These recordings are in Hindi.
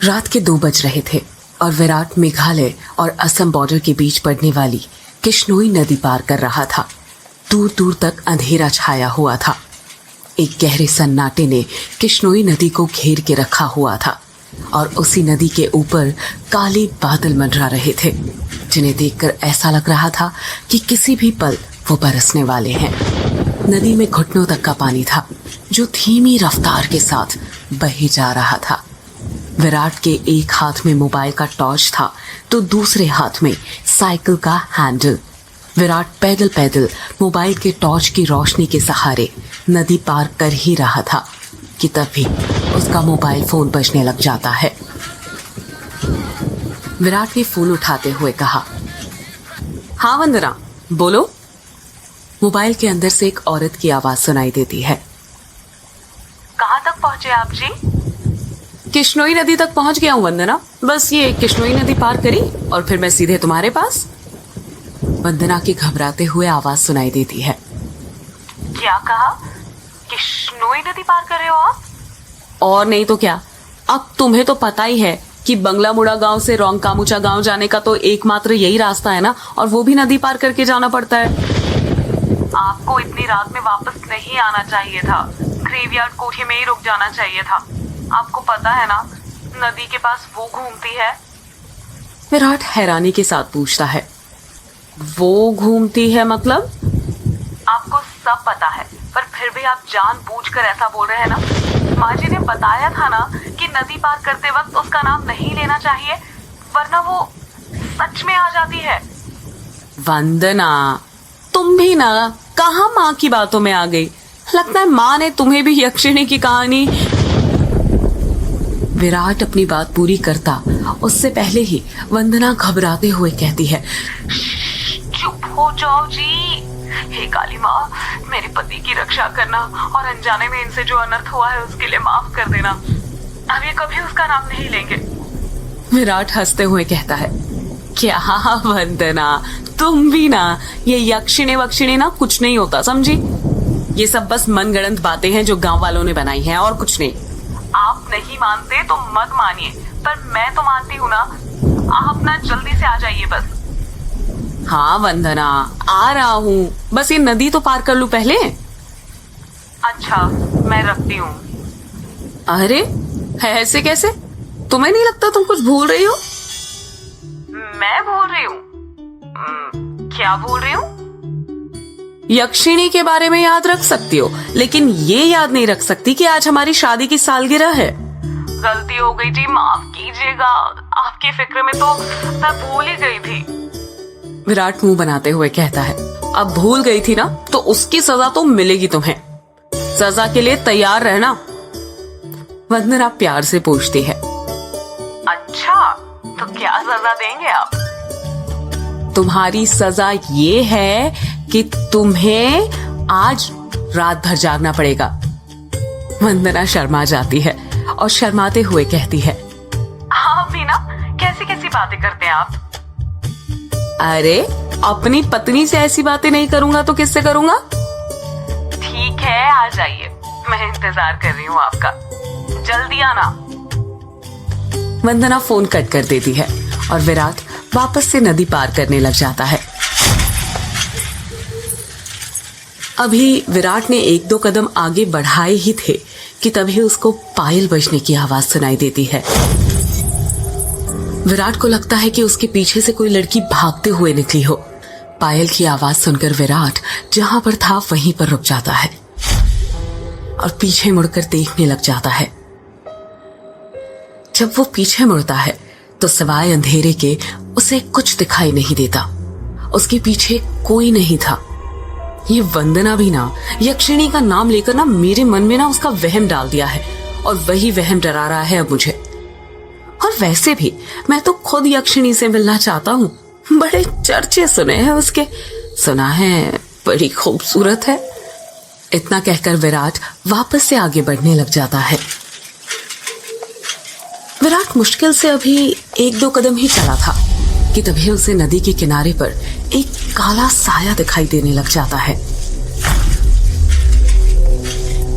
रात के 2 बज रहे थे और विराट मेघालय और असम बॉर्डर के बीच पड़ने वाली किश्नोई नदी पार कर रहा था। दूर दूर तक अंधेरा छाया हुआ था। एक गहरे सन्नाटे ने किश्नोई नदी को घेर के रखा हुआ था और उसी नदी के ऊपर काले बादल मंडरा रहे थे, जिन्हें देखकर ऐसा लग रहा था कि किसी भी पल वो बरसने वाले हैं। नदी में घुटनों तक का पानी था, जो धीमी रफ्तार के साथ बहे जा रहा था। विराट के एक हाथ में मोबाइल का टॉर्च था तो दूसरे हाथ में साइकिल का हैंडल। विराट पैदल पैदल मोबाइल के टॉर्च की रोशनी के सहारे नदी पार कर ही रहा था कि तभी उसका मोबाइल फोन बजने लग जाता है। विराट ने फोन उठाते हुए कहा, हाँ वंदना, बोलो। मोबाइल के अंदर से एक औरत की आवाज सुनाई देती है। कहाँ तक पहुँचे आप जी? किश्नोई नदी तक पहुंच गया हूँ वंदना, बस ये किश्नोई नदी पार करी और फिर मैं सीधे तुम्हारे पास। वंदना की घबराते हुए आवाज सुनाई देती है। क्या कहा? किश्नोई नदी पार कर रहे हो आप? और नहीं तो क्या, अब तुम्हें तो पता ही है कि बंगला मुड़ा गांव से रोंगकामुचा गांव जाने का तो एकमात्र यही रास्ता है ना, और वो भी नदी पार करके जाना पड़ता है। आपको इतनी रात में वापस नहीं आना चाहिए था, ग्रेवयार्ड कोठी में ही रुक जाना चाहिए था। आपको पता है ना, नदी के पास वो घूमती है। विराट हैरानी के साथ पूछता है, वो घूमती है मतलब? आपको सब पता है, पर फिर भी आप जानबूझकर ऐसा बोल रहे हैं ना। माँ जी ने बताया था ना कि नदी पार करते वक्त उसका नाम नहीं लेना चाहिए, वरना वो सच में आ जाती है। वंदना, तुम भी ना कहाँ माँ की बातों में आ गई। लगता है माँ ने तुम्हें भी यक्षिणी की कहानी। विराट अपनी बात पूरी करता उससे पहले ही वंदना घबराते हुए कहती है, चुप हो जाओ जी। हे काली माँ, मेरे पति की रक्षा करना और अनजाने में इनसे जो अनर्थ हुआ है उसके लिए माफ कर देना। अब ये कभी उसका नाम नहीं लेंगे। विराट हंसते हुए कहता है, क्या वंदना, तुम भी ना, ये यक्षिणी वक्षिणी ना कुछ नहीं होता, समझी? ये सब बस मनगढ़ंत बातें हैं जो गांव वालों ने बनाई हैं, और कुछ नहीं। आप नहीं मानते तो मत मानिए, पर मैं तो मानती हूँ ना। आप ना जल्दी से आ जाइए बस। हाँ वंदना, आ रहा हूँ, बस ये नदी तो पार कर लूं पहले। अच्छा, मैं रखती हूँ। अरे ऐसे कैसे? तुम्हें नहीं लगता तुम कुछ भूल रही हो? मैं भूल रही हूँ? क्या भूल रही हूँ? यक्षिणी के बारे में याद रख सकती हो, लेकिन ये याद नहीं रख सकती कि आज हमारी शादी की सालगिरह है। गलती हो गई जी, माफ कीजिएगा। आपकी फिक्र में तो मैं भूल ही गई थी। विराट मुंह बनाते हुए कहता है, अब भूल गई थी ना तो उसकी सजा तो मिलेगी तुम्हें। सजा के लिए तैयार रहना। वंदना प्यार से पूछती है, अच्छा, तो क्या सजा देंगे आप? तुम्हारी सजा ये है कि तुम्हें आज रात भर जागना पड़ेगा। वंदना शर्मा जाती है और शर्माते हुए कहती है, आप भी ना कैसी कैसी बातें करते हैं आप। अरे अपनी पत्नी से ऐसी बातें नहीं करूंगा तो किससे करूंगा? ठीक है, आ जाइए, मैं इंतजार कर रही हूँ आपका। जल्दी आना। वंदना फोन कट कर देती है और विराट वापस से नदी पार करने लग जाता है। अभी विराट ने 1-2 कदम आगे बढ़ाए ही थे कि तभी उसको पायल बजने की आवाज सुनाई देती है। विराट को लगता है कि उसके पीछे से कोई लड़की भागते हुए निकली हो। पायल की आवाज सुनकर विराट जहां पर था वहीं पर रुक जाता है और पीछे मुड़कर देखने लग जाता है। जब वो पीछे मुड़ता है तो सिवाय अंधेरे के उसे कुछ दिखाई नहीं देता। उसके पीछे कोई नहीं था। ये वंदना भी ना यक्षिणी का नाम लेकर ना मेरे मन में ना उसका वहम डाल दिया है, और वही वहम डरा रहा है अब मुझे। और वैसे भी मैं तो खुद यक्षिणी से मिलना चाहता हूँ। बड़े चर्चे सुने हैं उसके, सुना है बड़ी खूबसूरत है। इतना कहकर विराट वापस से आगे बढ़ने लग जाता है। विराट मुश्किल से अभी 1-2 कदम ही चला था कि तभी उसे नदी के किनारे पर एक काला साया दिखाई देने लग जाता है।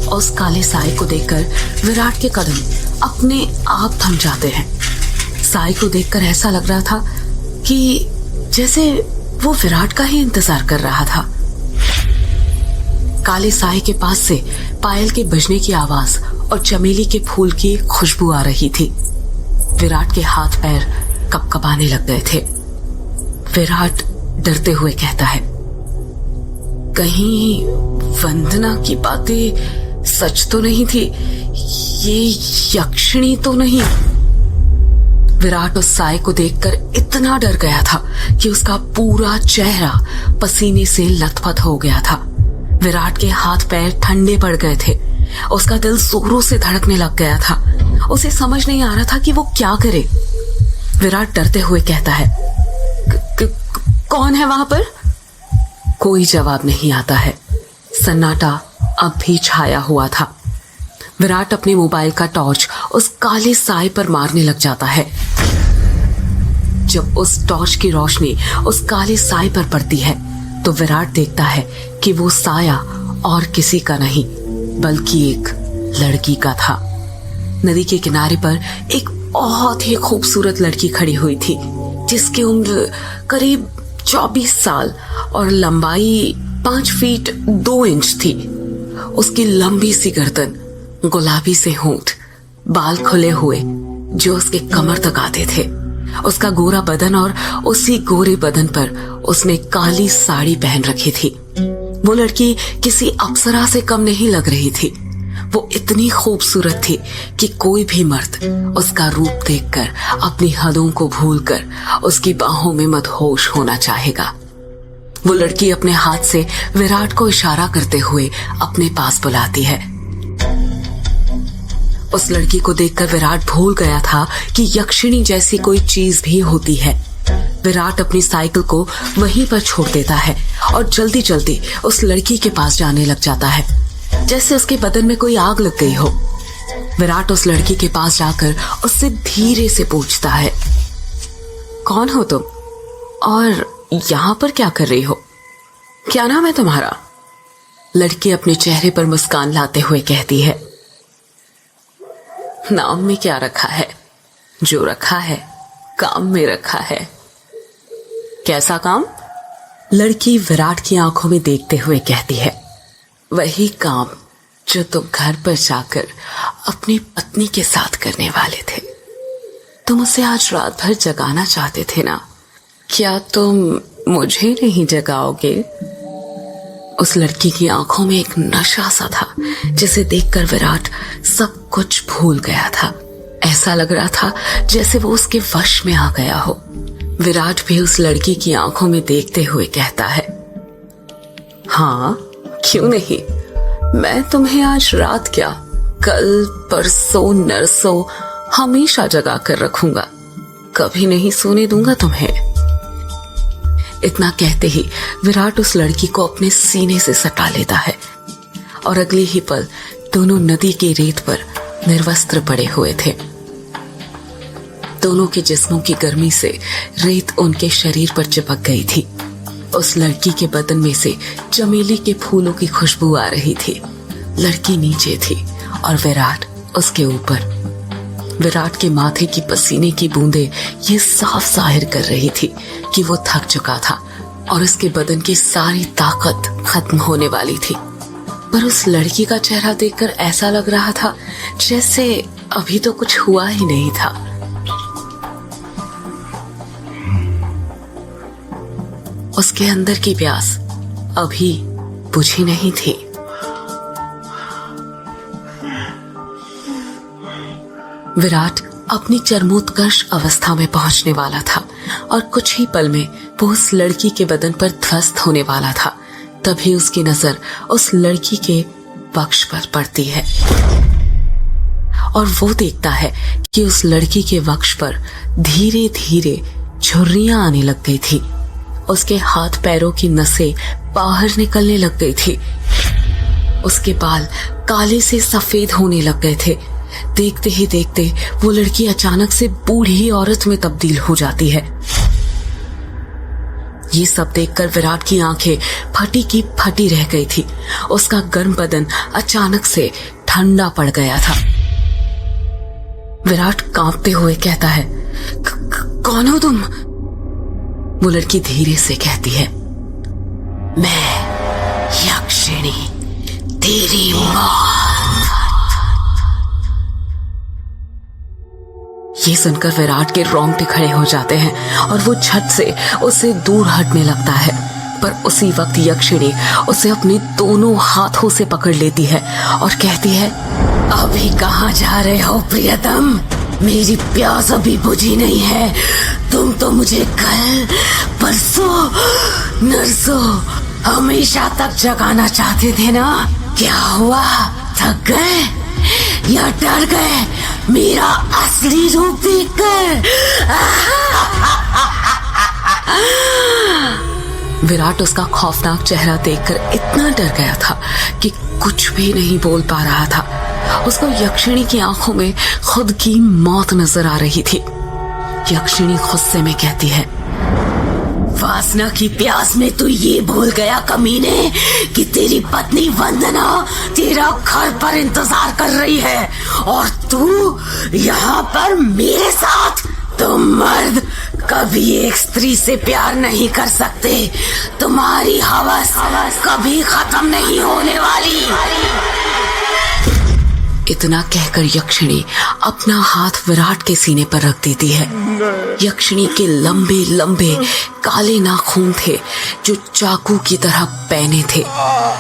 उस काले साए को देखकर विराट के कदम अपने आप थम जाते हैं। साई को देखकर ऐसा लग रहा था कि जैसे वो विराट का ही इंतजार कर रहा था। काले साई के पास से पायल के बजने की आवाज और चमेली के फूल की खुशबू आ रही थी। विराट के हाथ पैर कपकपाने लग गए थे। विराट डरते हुए कहता है, कहीं वंदना की बातें सच तो नहीं थी? ये यक्षिणी तो नहीं? विराट उस साई को देखकर इतना डर गया था कि उसका पूरा चेहरा पसीने से लथपथ हो गया था। विराट के हाथ पैर ठंडे पड़ गए थे। उसका दिल जोरों से धड़कने लग गया था। उसे समझ नहीं आ रहा था कि वो क्या करे। विराट डरते हुए कहता है, कौन है वहां पर? कोई जवाब नहीं आता है। सन्नाटा अब भी छाया हुआ था। विराट अपने मोबाइल का टॉर्च उस काले साए पर मारने लग जाता है। जब उस टॉर्च की रोशनी उस काले साए पर पड़ती है तो विराट देखता है कि वो साया और किसी का नहीं बल्कि एक लड़की का था। नदी के किनारे पर एक बहुत ही खूबसूरत लड़की खड़ी हुई थी, जिसकी उम्र करीब 24 साल और लंबाई 5 फीट 2 इंच थी। उसकी लंबी सी गर्दन, गुलाबी से होंठ, बाल खुले हुए जो उसके कमर तक आते थे, उसका गोरा बदन और उसी गोरे बदन पर उसने काली साड़ी पहन रखी थी। वो लड़की किसी अप्सरा से कम नहीं लग रही थी। वो इतनी खूबसूरत थी कि कोई भी मर्द उसका रूप देखकर अपनी हदों को भूलकर उसकी बाहों में मदहोश होना चाहेगा। वो लड़की अपने हाथ से विराट को इशारा करते हुए अपने पास बुलाती है। उस लड़की को देखकर विराट भूल गया था कि यक्षिणी जैसी कोई चीज भी होती है। विराट अपनी साइकिल को वहीं पर छोड़ देता है और जल्दी जल्दी उस लड़की के पास जाने लग जाता है, जैसे उसके बदन में कोई आग लग गई हो। विराट उस लड़की के पास जाकर उससे धीरे से पूछता है, कौन हो तुम और यहां पर क्या कर रही हो? क्या नाम है तुम्हारा? लड़की अपने चेहरे पर मुस्कान लाते हुए कहती है, नाम में क्या रखा है? जो रखा है काम में रखा है। कैसा काम? लड़की विराट की आंखों में देखते हुए कहती है, वही काम जो तुम घर पर जाकर अपनी पत्नी के साथ करने वाले थे। तुम उसे आज रात भर जगाना चाहते थे ना? क्या तुम मुझे नहीं जगाओगे? उस लड़की की आंखों में एक नशा सा था, जिसे देखकर विराट सब कुछ भूल गया था। ऐसा लग रहा था जैसे वो उसके वश में आ गया हो। विराट भी उस लड़की की आंखों में देखते हुए कहता है, हाँ क्यों नहीं, मैं तुम्हें आज रात क्या, कल परसों नरसों हमेशा जगा कर रखूंगा। कभी नहीं सोने दूंगा तुम्हें। इतना कहते ही विराट उस लड़की को अपने सीने से सटा लेता है और अगले ही पल दोनों नदी के रेत पर निर्वस्त्र पड़े हुए थे। दोनों के जिस्मों की गर्मी से रेत उनके शरीर पर चिपक गई थी। उस लड़की के बदन में से चमेली के फूलों की खुशबू आ रही थी। लड़की नीचे थी और विराट उसके ऊपर। विराट के माथे की पसीने की बूंदें ये साफ जाहिर कर रही थी कि वो थक चुका था और उसके बदन की सारी ताकत खत्म होने वाली थी। पर उस लड़की का चेहरा देखकर ऐसा लग रहा था जैसे अभी तो कुछ हुआ ही नहीं था। उसके अंदर की प्यास अभी बुझी नहीं थी। विराट अपनी चरमोत्कर्ष अवस्था में पहुंचने वाला था और कुछ ही पल में वो उस लड़की के बदन पर ध्वस्त होने वाला था। तभी उसकी नजर उस लड़की के वक्ष पर पड़ती है और वो देखता है कि उस लड़की के वक्ष पर धीरे धीरे झुर्रियां आने लग गई थी। उसके हाथ पैरों की नसें बाहर निकलने लग गई थी। उसके बाल काले से सफेद होने लग गए थे। देखते ही देखते वो लड़की अचानक से बूढ़ी औरत में तब्दील हो जाती है। ये सब देखकर विराट की आंखें फटी की फटी रह गई थी। उसका गर्म बदन अचानक से ठंडा पड़ गया था। विराट कांपते हुए कहता है, कौन हो तुम? वो लड़की धीरे से कहती है, मैं यक्षिणी, तेरी मां। ये सुनकर विराट के रोंगटे खड़े हो जाते हैं और वो झट से उससे दूर हटने लगता है। पर उसी वक्त यक्षिणी उसे अपने दोनों हाथों से पकड़ लेती है और कहती है, अभी कहाँ जा रहे हो प्रियतम? मेरी प्यास अभी बुझी नहीं है। तुम तो मुझे कल, परसों, नरसों हमेशा तक जगाना चाहते थे ना? क्या हुआ? थक गए या डर गए मेरा असली रूप देखकर? विराट उसका खौफनाक चेहरा देखकर इतना डर गया था कि कुछ भी नहीं बोल पा रहा था। उसको यक्षिणी की आंखों में खुद की मौत नजर आ रही थी। यक्षिणी गुस्से में कहती है, वासना की प्यास में तू ये भूल गया कमीने कि तेरी पत्नी वंदना तेरा घर पर इंतजार कर रही है और तू यहाँ पर मेरे साथ। तुम मर्द कभी एक स्त्री से प्यार नहीं कर सकते। तुम्हारी हवस कभी खत्म नहीं होने वाली। इतना कहकर यक्षिणी अपना हाथ विराट के सीने पर रख देती है। यक्षिणी के लंबे लंबे काले नाखून थे जो चाकू की तरह पैने थे।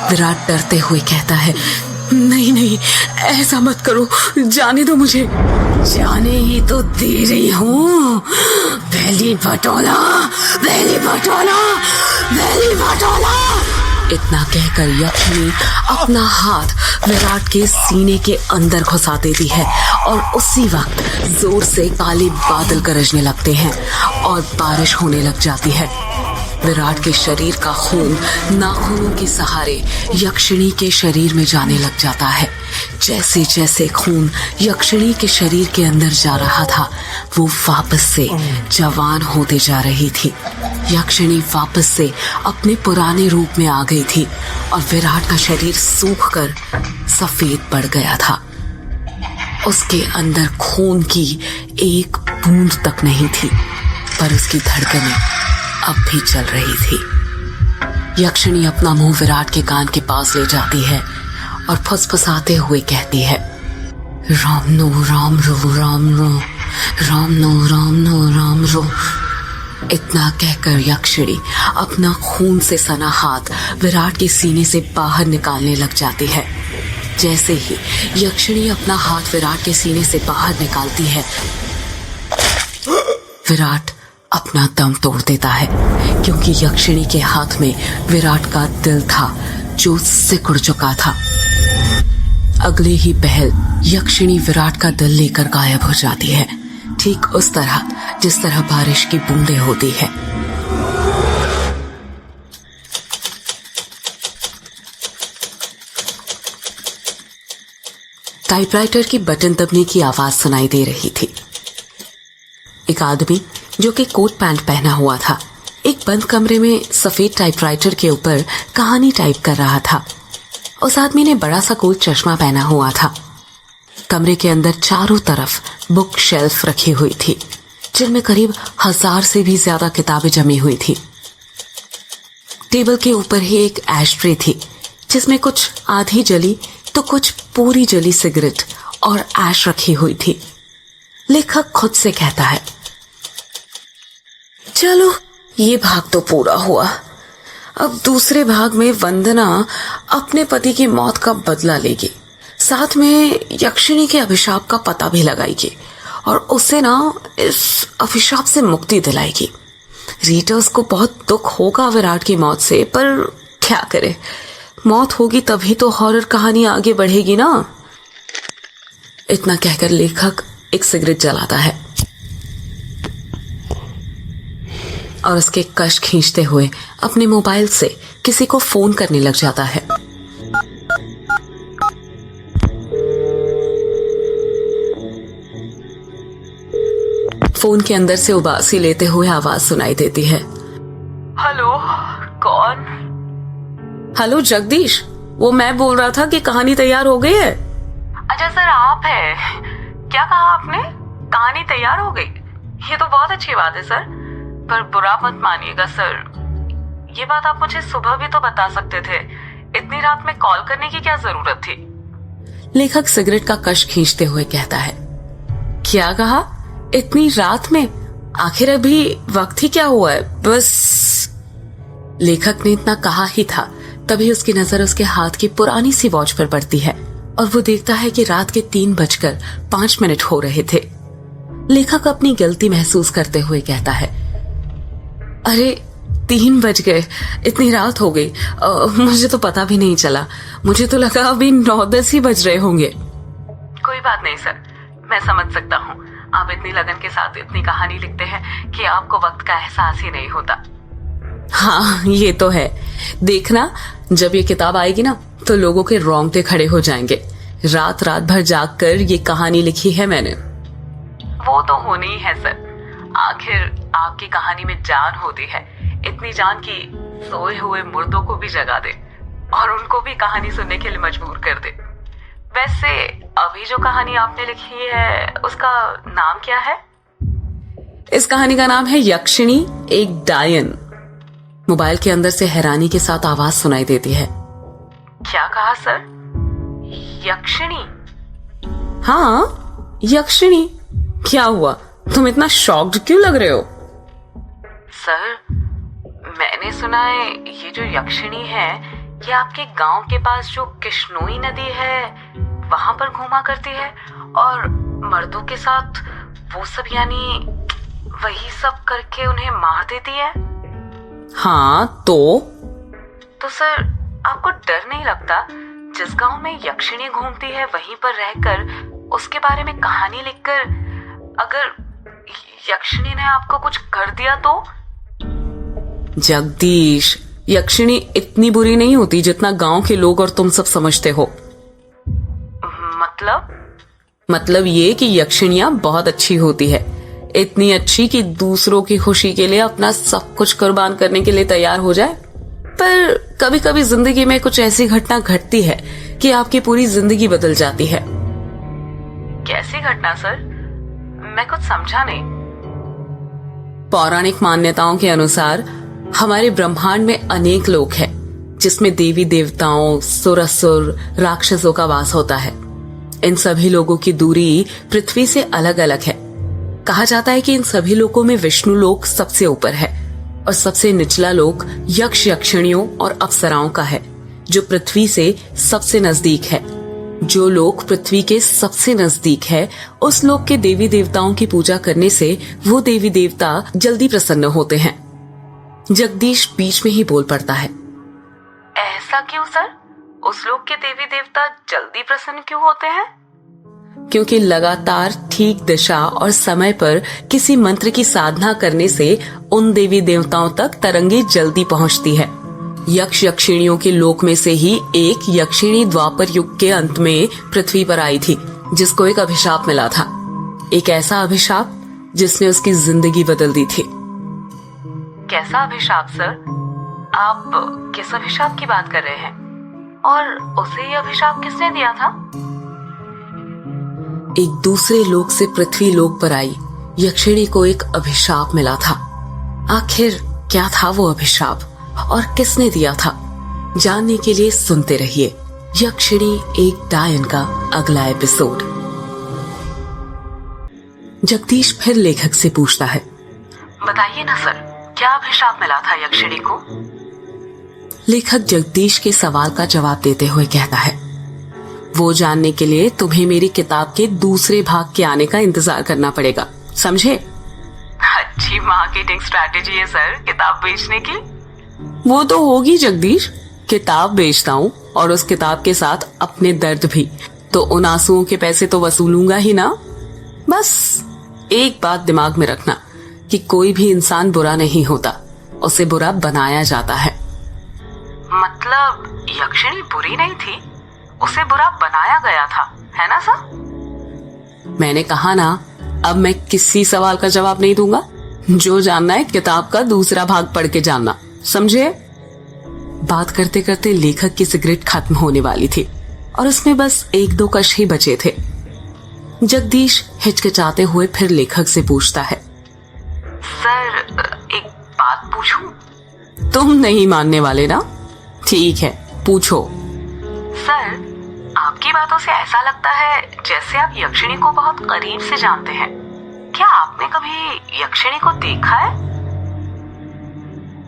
विराट डरते हुए कहता है, नहीं नहीं, ऐसा मत करो, जाने दो मुझे। जाने ही तो दे रही हूँ। पहली भटोला, पहली भटोला, पहली भटोला। इतना कहकर यक्षिणी अपना हाथ विराट के सीने के अंदर घुसा देती है और उसी वक्त जोर से काले बादल गरजने लगते हैं और बारिश होने लग जाती है। विराट के शरीर का खून नाखूनों के सहारे यक्षिणी के शरीर में जाने लग जाता है। जैसे जैसे खून यक्षिणी के शरीर के अंदर जा रहा था, वो वापस से जवान होते जा रही थी। यक्षिणी वापस से अपने पुराने रूप में आ गई थी और विराट का शरीर सूखकर सफेद पड़ गया था। उसके अंदर खून की एक बूंद तक नहीं थी, पर उसकी धड़कनें अब भी चल रही थी। यक्षिणी अपना मुंह विराट के कान के पास ले जाती है और फुसफुसाते हुए कहती है, राम नो राम रो, राम नो राम नो, राम नो राम रो। इतना कहकर यक्षिणी अपना खून से सना हाथ विराट के सीने से बाहर निकालने लग जाती है। जैसे ही यक्षिणी अपना हाथ विराट के सीने से बाहर निकालती है, विराट अपना दम तोड़ देता है, क्योंकि यक्षिणी के हाथ में विराट का दिल था जो सिकुड़ चुका था। अगले ही पहल यक्षिणी विराट का दिल लेकर गायब हो जाती है, ठीक उस तरह जिस तरह बारिश की बूंदें होती है। टाइपराइटर की बटन दबने की आवाज सुनाई दे रही थी। एक आदमी जो कि कोट पैंट पहना हुआ था, एक बंद कमरे में सफेद टाइपराइटर के ऊपर कहानी टाइप कर रहा था। उस आदमी ने बड़ा सा गोल चश्मा पहना हुआ था। कमरे के अंदर चारों तरफ बुक शेल्फ रखी हुई थी, जिनमें करीब 1000 से भी ज्यादा किताबें जमी हुई थी। टेबल के ऊपर ही एक एशट्रे थी, जिसमें कुछ आधी जली तो कुछ पूरी जली सिगरेट और ऐश रखी हुई थी। लेखक खुद से कहता है, चलो ये भाग तो पूरा हुआ। अब दूसरे भाग में वंदना अपने पति की मौत का बदला लेगी, साथ में यक्षिणी के अभिशाप का पता भी लगाएगी और उसे ना इस अभिशाप से मुक्ति दिलाएगी। रीडर्स को बहुत दुख होगा विराट की मौत से, पर क्या करे, मौत होगी तभी तो हॉरर कहानी आगे बढ़ेगी ना। इतना कहकर लेखक एक सिगरेट जलाता है और उसके कश खींचते हुए अपने मोबाइल से किसी को फोन करने लग जाता है। फोन के अंदर से उबासी लेते हुए आवाज सुनाई देती है, हेलो, कौन? हेलो जगदीश, वो मैं बोल रहा था कि कहानी तैयार हो गई है। अच्छा सर, आप है? क्या कहा आपने? कहानी तैयार हो गई? ये तो बहुत अच्छी बात है सर, पर बुरा मत मानिएगा सर। ये बात आप मुझे सुबह भी तो बता सकते थे। इतनी रात में कॉल करने की क्या जरूरत थी? लेखक सिगरेट का कश खींचते हुए कहता है। क्या कहा? इतनी रात में? आखिर अभी वक्त ही क्या हुआ है? बस। लेखक ने इतना कहा ही था, तभी उसकी नजर उसके हाथ की पुरानी सी वॉच पर पड़ती है और वो देखता है कि रात के 3:05 हो रहे थे। लेखक अपनी गलती महसूस करते हुए कहता है, अरे 3 बज गए, इतनी रात हो गई। मुझे तो पता भी नहीं चला। मुझे तो लगा अभी 9-10 ही बज रहे होंगे। कोई बात नहीं सर, मैं समझ सकता हूँ। आप इतनी लगन के साथ इतनी कहानी लिखते हैं कि आपको वक्त का एहसास ही नहीं होता। हाँ, ये तो है। देखना, जब ये किताब आएगी ना तो लोगों के रोंगटे खड़े हो जाएंगे। रात भर जाग कर ये कहानी लिखी है मैंने। वो तो होनी ही है सर। आखिर आपकी कहानी में जान होती है, इतनी जान कि सोए हुए मुर्दों को भी जगा दे और उनको भी कहानी सुनने के लिए मजबूर कर दे। वैसे अभी जो कहानी आपने लिखी है उसका नाम क्या है? इस कहानी का नाम है यक्षिणी एक डायन। मोबाइल के अंदर से हैरानी के साथ आवाज सुनाई देती है। क्या कहा सर? यक्षिणी? हाँ, यक्षिणी। क्या हुआ? तुम इतना शॉक्ड क्यों लग रहे हो? सर, मैंने सुना है ये जो यक्षिणी है ये आपके गांव के पास जो किश्नोई नदी है वहां पर घूमा करती है और मर्दों के साथ वो सब, यानी वही सब करके उन्हें मार देती है। हाँ तो सर, आपको डर नहीं लगता जिस गांव में यक्षिणी घूमती है वहीं पर रहकर उसके बारे में कहानी लिखकर अगर यक्षिणी ने आपको कुछ कर दिया तो? जगदीश, यक्षिणी इतनी बुरी नहीं होती जितना गांव के लोग और तुम सब समझते हो। मतलब ये कि यक्षिणियां बहुत अच्छी होती है, इतनी अच्छी कि दूसरों की खुशी के लिए अपना सब कुछ कुर्बान करने के लिए तैयार हो जाए। पर कभी कभी जिंदगी में कुछ ऐसी घटना घटती है कि आपकी पूरी जिंदगी बदल जाती है। कैसी घटना सर? मैं कुछ समझा नहीं। पौराणिक मान्यताओं के अनुसार हमारे ब्रह्मांड में अनेक लोक हैं, जिसमें देवी देवताओं, सुरसुर, राक्षसों का वास होता है। इन सभी लोगों की दूरी पृथ्वी से अलग अलग है। कहा जाता है कि इन सभी लोकों में विष्णु लोक सबसे ऊपर है और सबसे निचला लोक यक्ष यक्षिणियों और अप्सराओं का है, जो पृथ्वी से सबसे नजदीक है। जो लोक पृथ्वी के सबसे नजदीक है, उस लोक के देवी देवताओं की पूजा करने से वो देवी देवता जल्दी प्रसन्न होते हैं। जगदीश बीच में ही बोल पड़ता है। ऐसा क्यों सर? उस लोक के देवी देवता जल्दी प्रसन्न क्यों होते हैं? क्योंकि लगातार ठीक दिशा और समय पर किसी मंत्र की साधना करने से उन देवी देवताओं तक तरंगे जल्दी पहुंचती है। यक्ष यक्षिणियों के लोक में से ही एक यक्षिणी द्वापर युग के अंत में पृथ्वी पर आई थी, जिसको एक अभिशाप मिला था। एक ऐसा अभिशाप जिसने उसकी जिंदगी बदल दी थी। कैसा अभिशाप सर? आप किस अभिशाप की बात कर रहे हैं? और उसे ये अभिशाप किसने दिया था? एक दूसरे लोक से पृथ्वी लोक पर आई यक्षिणी को एक अभिशाप मिला था। आखिर क्या था वो अभिशाप और किसने दिया था? जानने के लिए सुनते रहिए यक्षिणी एक डायन का अगला एपिसोड। जगदीश फिर लेखक से पूछता है, बताइए ना सर, क्या अभिशाप मिला था यक्षिणी को? लेखक जगदीश के सवाल का जवाब देते हुए कहता है, वो जानने के लिए तुम्हें मेरी किताब के दूसरे भाग के आने का इंतजार करना पड़ेगा, समझे? अच्छी मार्केटिंग स्ट्रैटेजी है सर किताब बेचने की। वो तो होगी जगदीश, किताब बेचता हूँ और उस किताब के साथ अपने दर्द भी, तो उन आंसुओं के पैसे तो वसूलूंगा ही ना। बस एक बात दिमाग में रखना कि कोई भी इंसान बुरा नहीं होता, उसे बुरा बनाया जाता है। मतलब यक्षिणी बुरी नहीं थी, उसे बुरा बनाया गया था, है ना सर? मैंने कहा ना, अब मैं किसी सवाल का जवाब नहीं दूंगा। जो जानना है किताब का दूसरा भाग पढ़ के जानना, समझे? बात करते करते लेखक की सिगरेट खत्म होने वाली थी और उसमें बस 1-2 कश ही बचे थे। जगदीश हिचकिचाते हुए फिर लेखक से पूछता है, सर एक बात पूछूं? तुम नहीं मानने वाले ना? ठीक है, पूछो। सर, आपकी बातों से ऐसा लगता है जैसे आप यक्षिणी को बहुत करीब से जानते हैं। क्या आपने कभी यक्षिणी को देखा है?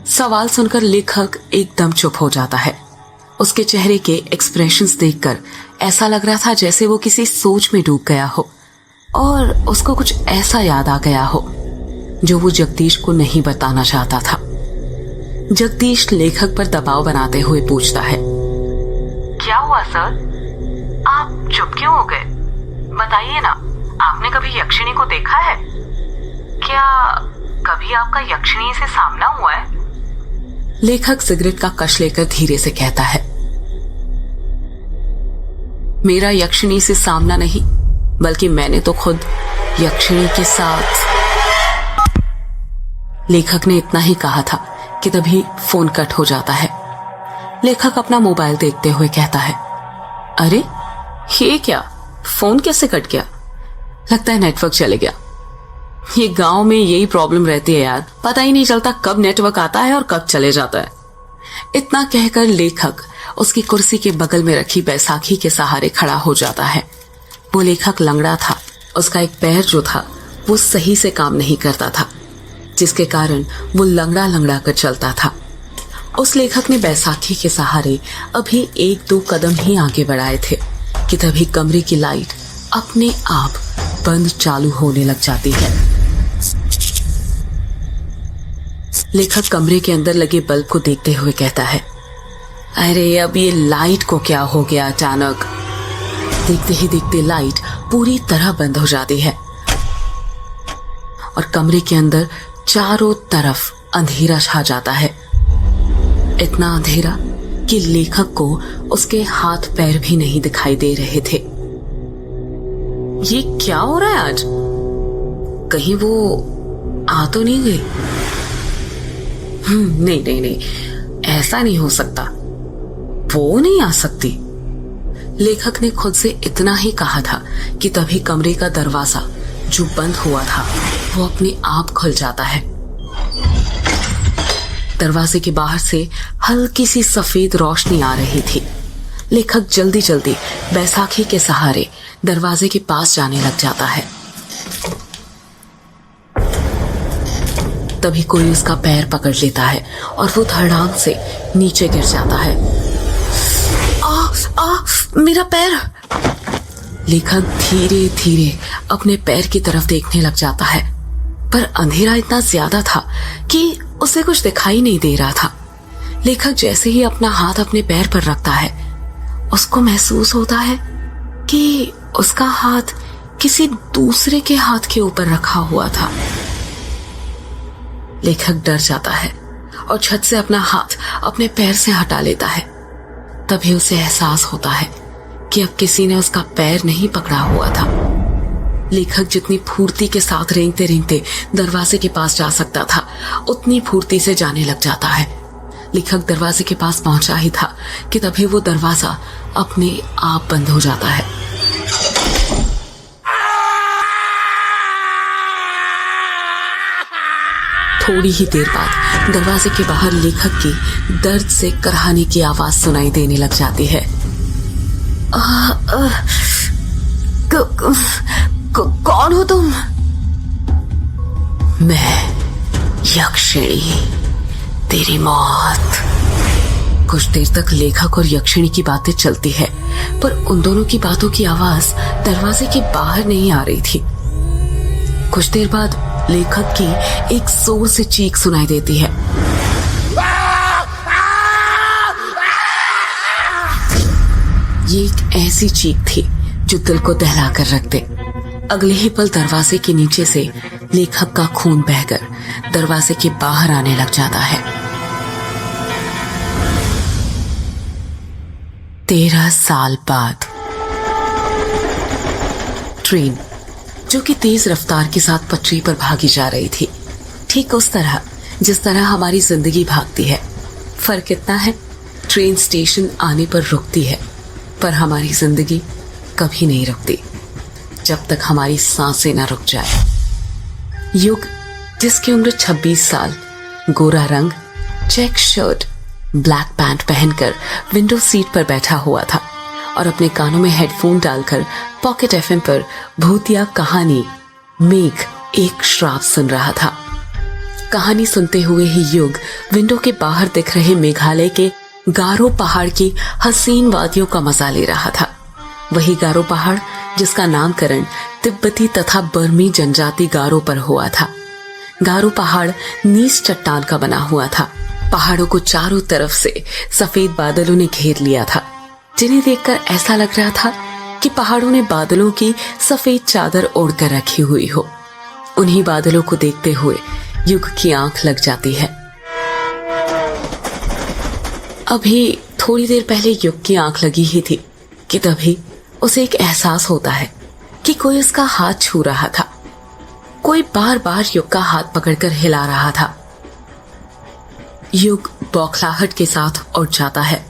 सवाल सुनकर लेखक एकदम चुप हो जाता है। उसके चेहरे के एक्सप्रेशंस देखकर ऐसा लग रहा था जैसे वो किसी सोच में डूब गया हो और उसको कुछ ऐसा याद आ गया हो जो वो जगदीश को नहीं बताना चाहता था। जगदीश लेखक पर दबाव बनाते हुए पूछता है, क्या हुआ सर? आप चुप क्यों हो गए? बताइए ना, आपने कभी यक्षिणी को देखा है? क्या कभी आपका यक्षिणी से सामना हुआ है? लेखक सिगरेट का कश लेकर धीरे से कहता है, मेरा यक्षिणी से सामना नहीं, बल्कि मैंने तो खुद यक्षिणी के साथ। लेखक ने इतना ही कहा था कि तभी फोन कट हो जाता है। लेखक अपना मोबाइल देखते हुए कहता है, अरे ये क्या, फोन कैसे कट गया? लगता है नेटवर्क चले गया। ये गांव में यही प्रॉब्लम रहती है यार, पता ही नहीं चलता कब नेटवर्क आता है और कब चले जाता है। इतना कहकर लेखक उसकी कुर्सी के बगल में रखी बैसाखी के सहारे खड़ा हो जाता है। वो लेखक लंगड़ा था, उसका एक पैर जो था वो सही से काम नहीं करता था, जिसके कारण वो लंगड़ा लंगड़ा कर चलता था। उस लेखक ने बैसाखी के सहारे अभी 1-2 कदम ही आगे बढ़ाए थे कि तभी कमरे की लाइट अपने आप बंद चालू होने लग जाती है। लेखक कमरे के अंदर लगे बल्ब को देखते हुए कहता है, अरे अब ये लाइट को क्या हो गया अचानक? देखते ही देखते लाइट पूरी तरह बंद हो जाती है और कमरे के अंदर चारों तरफ अंधेरा छा जाता है। इतना अंधेरा कि लेखक को उसके हाथ पैर भी नहीं दिखाई दे रहे थे। ये क्या हो रहा है आज? कहीं वो आ तो नहीं गई? नहीं नहीं नहीं, ऐसा नहीं हो सकता, वो नहीं आ सकती। लेखक ने खुद से इतना ही कहा था कि तभी कमरे का दरवाजा जो बंद हुआ था वो अपने आप खुल जाता है। दरवाजे के बाहर से हल्की सी सफेद रोशनी आ रही थी। लेखक जल्दी जल्दी बैसाखी के सहारे दरवाजे के पास जाने लग जाता है। तभी कोई उसका पैर पकड़ लेता है और वो धड़ाम से नीचे गिर जाता है। मेरा पैर! लेखक धीरे धीरे अपने पैर की तरफ देखने लग जाता है, पर अंधेरा इतना ज्यादा था कि उसे कुछ दिखाई नहीं दे रहा था। लेखक जैसे ही अपना हाथ अपने पैर पर रखता है, उसको महसूस होता है कि उसका हाथ किसी दूसरे के हाथ के ऊपर रखा हुआ था। लेखक डर जाता है और छत से अपना हाथ अपने पैर से हटा लेता है। तभी उसे एहसास होता है कि अब किसी ने उसका पैर नहीं पकड़ा हुआ था। लेखक जितनी फुर्ती के साथ रेंगते रेंगते दरवाजे के पास जा सकता था, उतनी फुर्ती से जाने लग जाता है। लेखक दरवाजे के पास पहुंचा ही था कि तभी वो दरवाजा अपने आप बंद हो जाता है। थोड़ी ही देर बाद दरवाजे के बाहर लेखक की दर्द से कराहने की आवाज सुनाई देने लग जाती है। कौन हो तुम? मैं यक्षिणी, तेरी मौत। कुछ देर तक लेखक और यक्षिणी की बातें चलती है, पर उन दोनों की बातों की आवाज दरवाजे के बाहर नहीं आ रही थी। कुछ देर बाद लेखक की एक जोर से चीख सुनाई देती है। ये एक ऐसी चीख थी जो दिल को दहला कर रख दे। अगले ही पल दरवाजे के नीचे से लेखक का खून बहकर दरवाजे के बाहर आने लग जाता है। 13 साल बाद ट्रेन जो कि तेज रफ्तार के साथ पटरी पर भागी जा रही थी, ठीक उस तरह जिस तरह हमारी जिंदगी भागती है। फर्क इतना है, ट्रेन स्टेशन आने पर रुकती है, पर हमारी जिंदगी कभी नहीं रुकती। जब तक हमारी सांसें न रुक जाए। युग, जिसकी उम्र 26 साल, गोरा रंग, चेक शर्ट, ब्लैक पैंट पहनकर विंडो सीट पर बैठा हुआ था और अपने कानों में हेडफोन डालकर पॉकेट एफएम पर भूतिया कहानी मेघ एक श्राप सुन रहा था। कहानी सुनते हुए ही युग विंडो के बाहर दिख रहे मेघालय के गारो पहाड़ की हसीन वादियों का मजा ले रहा था। वही गारो पहाड़ जिसका नामकरण तिब्बती तथा बर्मी जनजाति गारो पर हुआ था। गारो पहाड़ नीच चट्टान का बना हुआ था। पहाड़ों को चारों तरफ से सफेद बादलों ने घेर लिया था, जिन्हें देखकर ऐसा लग रहा था कि पहाड़ों ने बादलों की सफेद चादर ओढ़कर रखी हुई हो। उन्हीं बादलों को देखते हुए युग की आंख लग जाती है। अभी थोड़ी देर पहले युग की आंख लगी ही थी कि तभी उसे एक एहसास होता है कि कोई उसका हाथ छू रहा था। कोई बार बार युग का हाथ पकड़कर हिला रहा था। युग बौखलाहट के साथ उठ जाता है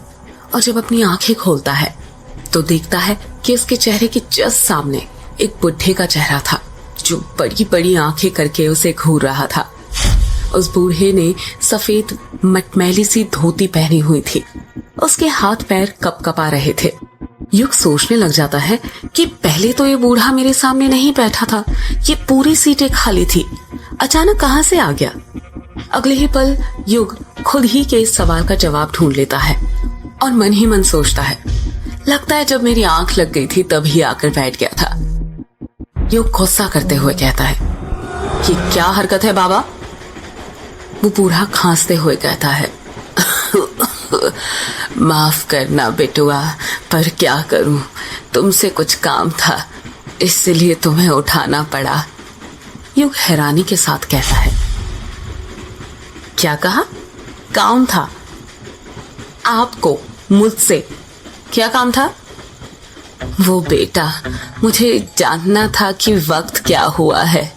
और जब अपनी आंखें खोलता है तो देखता है कि उसके चेहरे के जस्ट सामने एक बुढ़े का चेहरा था, जो बड़ी बड़ी आंखें करके उसे घूर रहा था। उस बूढ़े ने सफेद मटमैली सी धोती पहनी हुई थी। उसके हाथ पैर कपकपा रहे थे। युग सोचने लग जाता है कि पहले तो ये बूढ़ा मेरे सामने नहीं बैठा था, ये पूरी सीटें खाली थी, अचानक कहां से आ गया। अगले ही पल युग खुद ही के इस सवाल का जवाब ढूंढ लेता है और मन ही मन सोचता है, लगता है जब मेरी आंख लग गई थी तभी आकर बैठ गया था। युग गुस्सा करते हुए कहता है, ये क्या हरकत है बाबा? वो बूढ़ा खांसते हुए कहता है, माफ करना बेटुआ, पर क्या करूं, तुमसे कुछ काम था इसलिए तुम्हें उठाना पड़ा। युग हैरानी के साथ कहता है, क्या कहा? काम था? आपको मुझसे क्या काम था? वो बेटा, मुझे जानना था कि वक्त क्या हुआ है।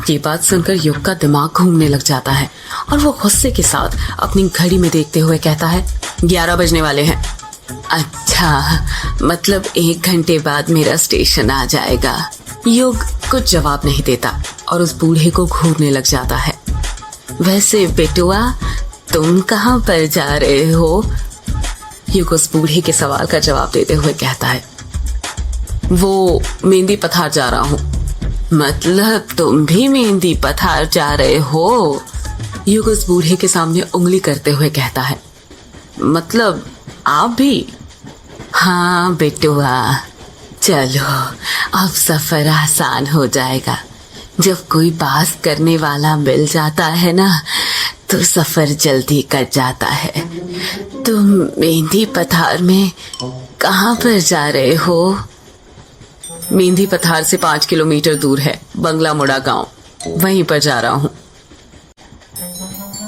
ये बात सुनकर युग का दिमाग घूमने लग जाता है और वो गुस्से के साथ अपनी घड़ी में देखते हुए कहता है, 11 बजने वाले हैं। अच्छा, मतलब 1 घंटे बाद मेरा स्टेशन आ जाएगा। युग कुछ जवाब नहीं देता और उस बूढ़े को घूरने लग जाता है। वैसे बेटुआ, तुम कहाँ पर जा रहे हो? युग उस बूढ़े के सवाल का जवाब देते हुए कहता है, वो मेहंदी पथार जा रहा हूँ। मतलब तुम भी मेहंदी पथार जा रहे हो? युग उस बूढ़े के सामने उंगली करते हुए कहता है, मतलब आप भी? हाँ बेटुआ, चलो अब सफर आसान हो जाएगा। जब कोई बात करने वाला मिल जाता है ना, तो सफर जल्दी कट जाता है। तुम मेहंदी पथार में कहाँ पर जा रहे हो? मेहंदी पथार से 5 किलोमीटर दूर है बंगला मुड़ा गांव, वहीं पर जा रहा हूँ।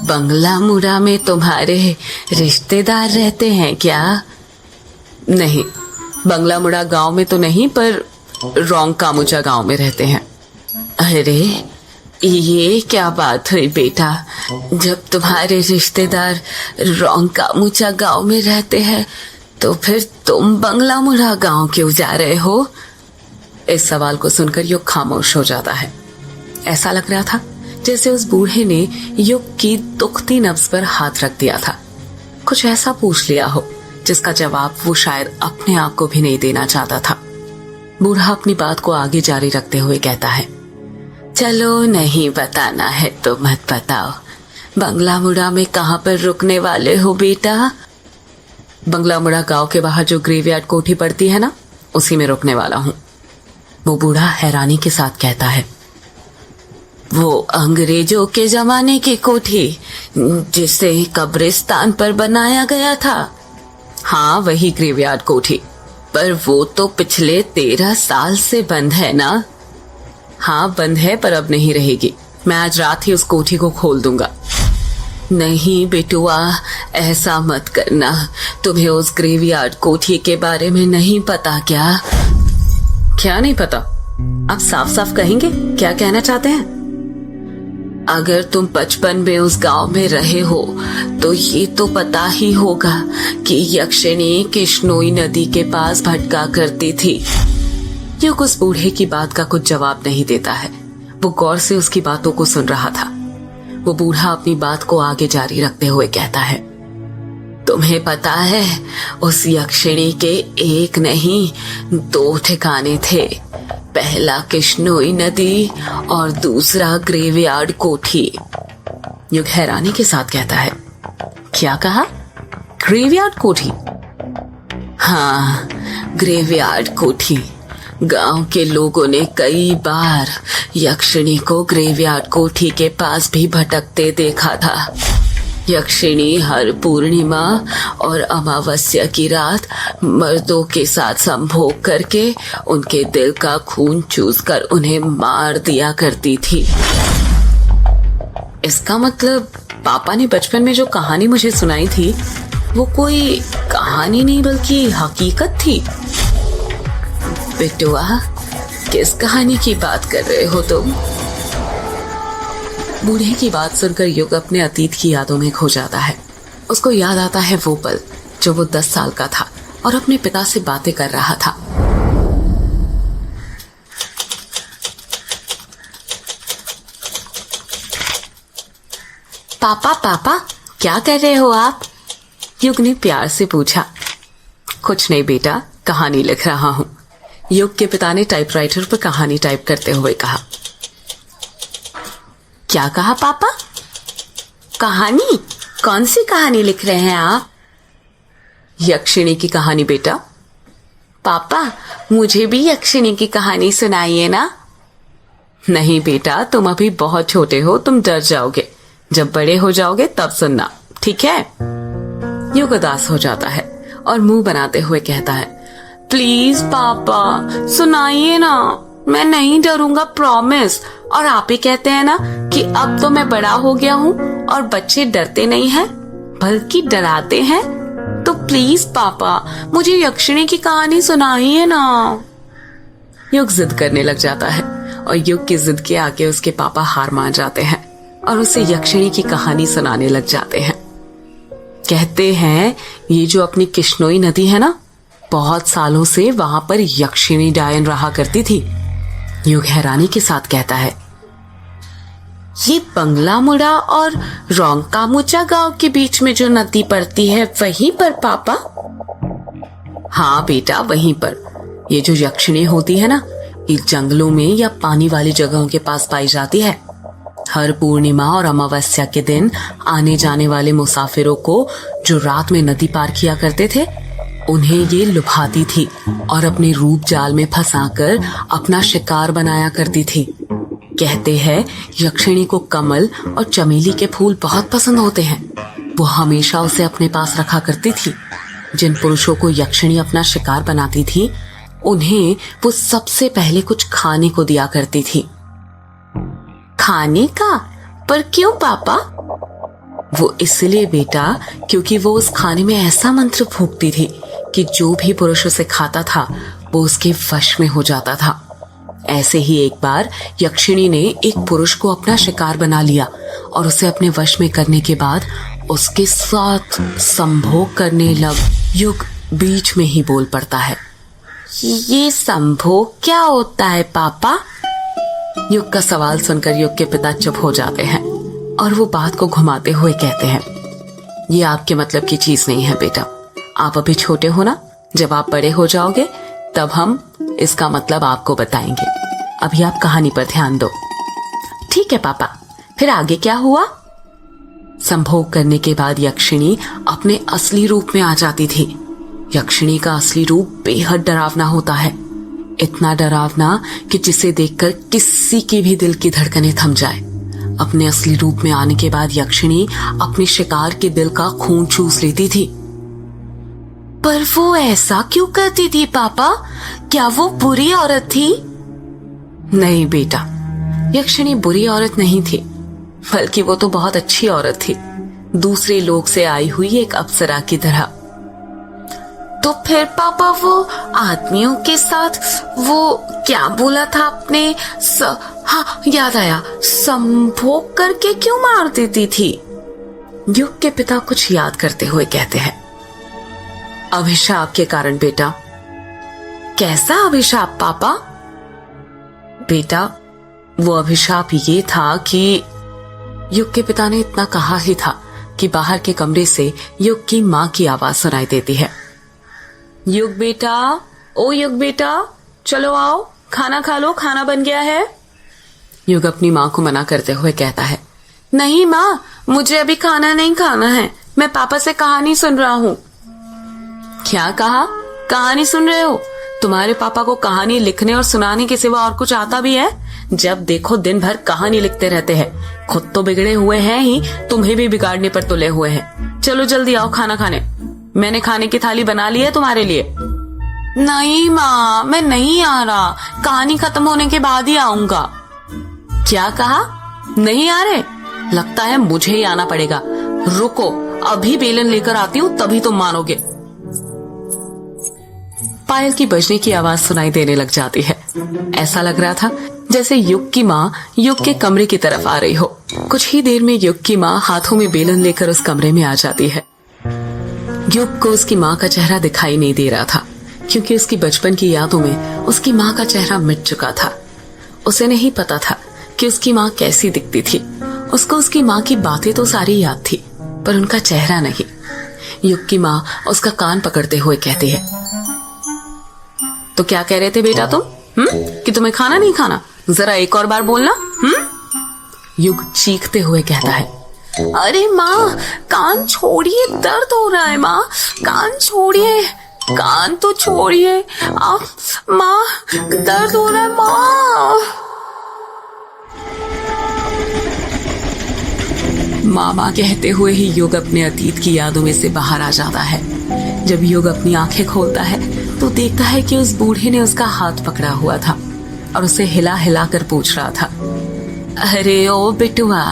बंगला मुड़ा में तुम्हारे रिश्तेदार रहते हैं क्या? नहीं, बंगला मुड़ा गांव में तो नहीं, पर रोंग कामुचा गांव में रहते हैं। अरे ये क्या बात हुई बेटा, जब तुम्हारे रिश्तेदार रोंग कामुचा गांव में रहते हैं तो फिर तुम बंगला मुड़ा गांव क्यों जा रहे हो? इस सवाल को सुनकर युग खामोश हो जाता है। ऐसा लग रहा था जैसे उस बूढ़े ने युग की दुखती नब्ज पर हाथ रख दिया था, कुछ ऐसा पूछ लिया हो जिसका जवाब वो शायद अपने आप को भी नहीं देना चाहता था। बूढ़ा अपनी बात को आगे जारी रखते हुए कहता है, चलो नहीं बताना है तो मत बताओ। बंगला मुड़ा में कहाँ पर रुकने वाले हो बेटा? बंगला मुड़ा गांव के बाहर जो ग्रेवयार्ड कोठी पड़ती है ना, उसी में रुकने वाला हूँ। वो बूढ़ा हैरानी के साथ कहता है, वो अंग्रेजों के जमाने की कोठी जिसे कब्रिस्तान पर बनाया गया था? हाँ, वही ग्रेवयार्ड कोठी, पर वो तो पिछले 13 साल से बंद है ना? हाँ बंद है, पर अब नहीं रहेगी। मैं आज रात ही उस कोठी को खोल दूंगा। नहीं बेटुआ, ऐसा मत करना। तुम्हें उस ग्रेवयार्ड कोठी के बारे में नहीं पता क्या? क्या नहीं पता? आप साफ साफ कहेंगे क्या कहना चाहते हैं? अगर तुम बचपन में उस गांव में रहे हो तो ये तो पता ही होगा कि यक्षिणी किश्नोई नदी के पास भटका करती थी। युग उस बूढ़े की बात का कुछ जवाब नहीं देता है। वो गौर से उसकी बातों को सुन रहा था। वो बूढ़ा अपनी बात को आगे जारी रखते हुए कहता है, तुम्हें पता है उस यक्षिणी के एक नहीं 2 ठिकाने थे। पहला किश्नोई नदी और दूसरा ग्रेवयार्ड कोठी। युग हैरानी के साथ कहता है, क्या कहा? ग्रेवयार्ड कोठी? हाँ, ग्रेवयार्ड कोठी। गांव के लोगों ने कई बार यक्षिणी को ग्रेवयार्ड कोठी के पास भी भटकते देखा था। यक्षिणी हर पूर्णिमा और अमावस्या की रात मर्दों के साथ संभोग करके उनके दिल का खून चूसकर उन्हें मार दिया करती थी। इसका मतलब पापा ने बचपन में जो कहानी मुझे सुनाई थी वो कोई कहानी नहीं बल्कि हकीकत थी। बेटुआ, किस कहानी की बात कर रहे हो तुम? बूढ़े की बात सुनकर युग अपने अतीत की यादों में खो जाता है। उसको याद आता है वो पल जो वो 10 साल का था और अपने पिता से बातें कर रहा था। पापा पापा, क्या कर रहे हो आप? युग ने प्यार से पूछा। कुछ नहीं बेटा, कहानी लिख रहा हूं। युग के पिता ने टाइपराइटर पर कहानी टाइप करते हुए कहा। क्या कहा पापा? कहानी? कौन सी कहानी लिख रहे हैं आप? यक्षिणी की कहानी बेटा। पापा, मुझे भी यक्षिणी की कहानी सुनाइए ना। नहीं बेटा, तुम अभी बहुत छोटे हो, तुम डर जाओगे। जब बड़े हो जाओगे तब सुनना, ठीक है? युग उदास हो जाता है और मुंह बनाते हुए कहता है, प्लीज पापा सुनाइए ना, मैं नहीं डरूंगा, प्रॉमिस। और आप ही कहते हैं ना कि अब तो मैं बड़ा हो गया हूँ और बच्चे डरते नहीं हैं बल्कि डराते हैं। तो प्लीज पापा मुझे यक्षिणी की कहानी सुनाइए ना। युग जिद करने लग जाता है और युग की जिद के आगे उसके पापा हार मान जाते हैं और उसे यक्षिणी की कहानी सुनाने लग जाते हैं। कहते हैं ये जो अपनी किश्नोई नदी है ना, बहुत सालों से वहां पर यक्षिणी डायन रहा करती थी। युग हैरानी के साथ कहता है, ये बंगला मुड़ा और रोंकामुचा गांव के बीच में जो नदी पड़ती है वहीं पर पापा? हाँ बेटा, वहीं पर। ये जो यक्षिणी होती है ना, ये जंगलों में या पानी वाली जगहों के पास पाई जाती है। हर पूर्णिमा और अमावस्या के दिन आने जाने वाले मुसाफिरों को जो रात में नदी पार किया करते थे, उन्हें ये लुभाती थी और अपने रूप जाल में फंसाकर अपना शिकार बनाया करती थी। कहते हैं यक्षिणी को कमल और चमेली के फूल बहुत पसंद होते हैं। वो हमेशा उसे अपने पास रखा करती थी। जिन पुरुषों को यक्षिणी अपना शिकार बनाती थी, उन्हें वो सबसे पहले कुछ खाने को दिया करती थी। खाने का? पर क्यों पापा? वो इसलिए बेटा क्योंकि वो उस खाने में ऐसा मंत्र फूंकती थी कि जो भी पुरुष उसे खाता था वो उसके वश में हो जाता था। ऐसे ही एक बार यक्षिणी ने एक पुरुष को अपना शिकार बना लिया और उसे अपने वश में करने के बाद उसके साथ संभोग करने लग। युग बीच में ही बोल पड़ता है, ये संभोग क्या होता है पापा? युग का सवाल सुनकर युग के पिता चुप हो जाते हैं और वो बात को घुमाते हुए कहते हैं, ये आपके मतलब की चीज नहीं है बेटा। आप अभी छोटे हो ना, जब आप बड़े हो जाओगे तब हम इसका मतलब आपको बताएंगे। अभी आप कहानी पर ध्यान दो। ठीक है पापा, फिर आगे क्या हुआ? संभोग करने के बाद यक्षिणी अपने असली रूप में आ जाती थी। यक्षिणी का असली रूप बेहद डरावना होता है, इतना डरावना कि जिसे देखकर किसी की भी दिल की धड़कनें थम जाए। अपने असली रूप में आने के बाद यक्षिणी अपने शिकार के दिल का खून चूस लेती थी। पर वो ऐसा क्यों करती थी पापा? क्या वो बुरी औरत थी? नहीं बेटा, यक्षिणी बुरी औरत नहीं थी, बल्कि वो तो बहुत अच्छी औरत थी, दूसरे लोक से आई हुई एक अप्सरा की तरह। तो फिर पापा वो आदमियों के साथ वो क्या बोला था आपने? हाँ याद आया, संभोग करके क्यों मार देती थी? युग के पिता कुछ याद करते हुए कहते हैं, अभिशाप के कारण बेटा। कैसा अभिशाप पापा? बेटा, वो अभिशाप ये था कि युग के पिता ने इतना कहा ही था कि बाहर के कमरे से युग की माँ की आवाज सुनाई देती है। युग बेटा, ओ युग बेटा, चलो आओ, खाना खा लो, खाना बन गया है। युग अपनी माँ को मना करते हुए कहता है, नहीं माँ, मुझे अभी खाना नहीं खाना है, मैं पापा से कहानी सुन रहा हूँ। क्या कहा? कहानी सुन रहे हो? तुम्हारे पापा को कहानी लिखने और सुनाने के सिवा और कुछ आता भी है? जब देखो दिन भर कहानी लिखते रहते हैं। खुद तो बिगड़े हुए हैं ही, तुम्हें भी बिगाड़ने पर तुले हुए हैं। चलो जल्दी आओ खाना खाने, मैंने खाने की थाली बना ली है तुम्हारे लिए। नहीं माँ, मैं नहीं आ रहा, कहानी खत्म होने के बाद ही आऊंगा। क्या कहा? नहीं आ रहे? लगता है मुझे ही आना पड़ेगा। रुको, अभी बेलन लेकर आती हूँ, तभी तुम मानोगे। पायल की बजने की आवाज सुनाई देने लग जाती है। ऐसा लग रहा था जैसे युग की माँ युग के कमरे की तरफ आ रही हो। कुछ ही देर में युग की माँ हाथों में बेलन लेकर उस कमरे में आ जाती है। युग को उसकी माँ का चेहरा दिखाई नहीं दे रहा था, क्योंकि उसकी बचपन की यादों में उसकी माँ का चेहरा मिट चुका था। उसे नहीं पता था कि उसकी माँ कैसी दिखती थी। उसको उसकी माँ की बातें तो सारी याद थी, पर उनका चेहरा नहीं। युग की माँ उसका कान पकड़ते हुए कहती है, तो क्या कह रहे थे बेटा तुम? कि तुम्हें खाना नहीं खाना? जरा एक और बार बोलना। युग चीखते हुए कहता है, अरे माँ, कान छोड़िए, दर्द हो रहा है माँ, कान छोड़िए, कान तो छोड़िए आप माँ, दर्द हो रहा है माँ। मामा कहते हुए ही युग अपने अतीत की यादों में से बाहर आ जाता है। जब युग अपनी आंखें खोलता है तो देखता है कि उस बूढ़े ने उसका हाथ पकड़ा हुआ था और उसे हिला हिला कर पूछ रहा था, अरे ओ बिटुआ,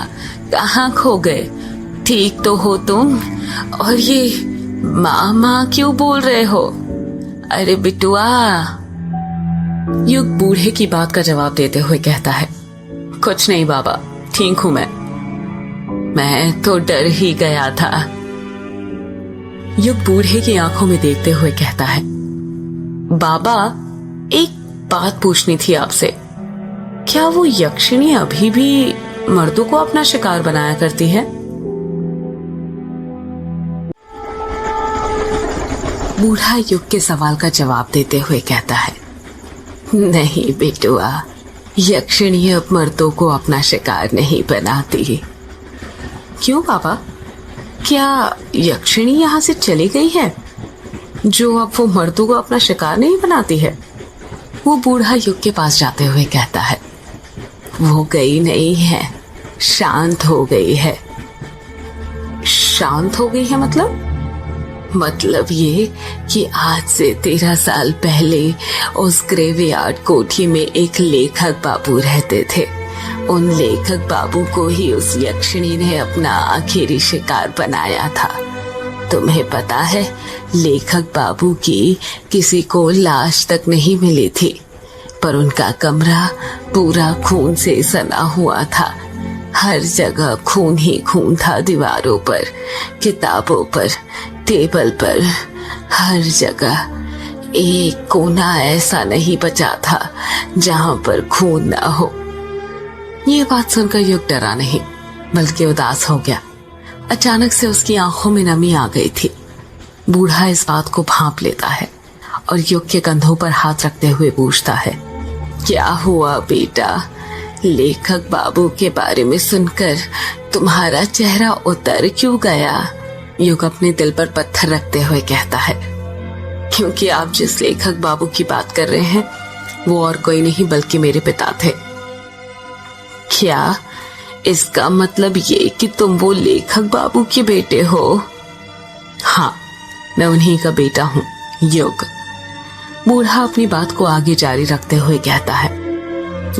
कहाँ खो गए? ठीक तो हो तुम? और ये मामा क्यों बोल रहे हो? अरे बिटुआ। युग बूढ़े की बात का जवाब देते हुए कहता है, कुछ नहीं बाबा, ठीक हूं मैं तो डर ही गया था। युग बूढ़े की आंखों में देखते हुए कहता है, बाबा, एक बात पूछनी थी आपसे। क्या वो यक्षिणी अभी भी मर्दों को अपना शिकार बनाया करती है? बूढ़ा युग के सवाल का जवाब देते हुए कहता है, नहीं बेटुआ, यक्षिणी अब मर्दों को अपना शिकार नहीं बनाती। क्यों बाबा, क्या यक्षिणी यहाँ से चली गई है जो अब वो मर्दों को अपना शिकार नहीं बनाती है? वो बूढ़ा युग के पास जाते हुए कहता है, वो गई नहीं है, शांत हो गई है। शांत हो गई है मतलब ये कि आज से 13 साल पहले उस ग्रेवयार्ड कोठी में एक लेखक बाबू रहते थे। उन लेखक बाबू को ही उस यक्षिणी ने अपना आखिरी शिकार बनाया था। तुम्हें पता है, लेखक बाबू की किसी को लाश तक नहीं मिली थी, पर उनका कमरा पूरा खून से सना हुआ था। हर जगह खून ही खून था, दीवारों पर, किताबों पर, टेबल पर, हर जगह। एक कोना ऐसा नहीं बचा था जहां पर खून ना हो। ये बात सुनकर युग डरा नहीं, बल्कि उदास हो गया। अचानक से उसकी आंखों में नमी आ गई थी। बूढ़ा इस बात को भांप लेता है और युग के कंधों पर हाथ रखते हुए पूछता है, क्या हुआ बेटा? लेखक बाबू के बारे में सुनकर तुम्हारा चेहरा उतर क्यों गया? युग अपने दिल पर पत्थर रखते हुए कहता है, क्योंकि आप जिस लेखक बाबू की बात कर रहे हैं वो और कोई नहीं बल्कि मेरे पिता थे। क्या इसका मतलब ये कि तुम वो लेखक बाबू के बेटे हो? हाँ, मैं उन्हीं का बेटा हूँ, युग। बूढ़ा अपनी बात को आगे जारी रखते हुए कहता है,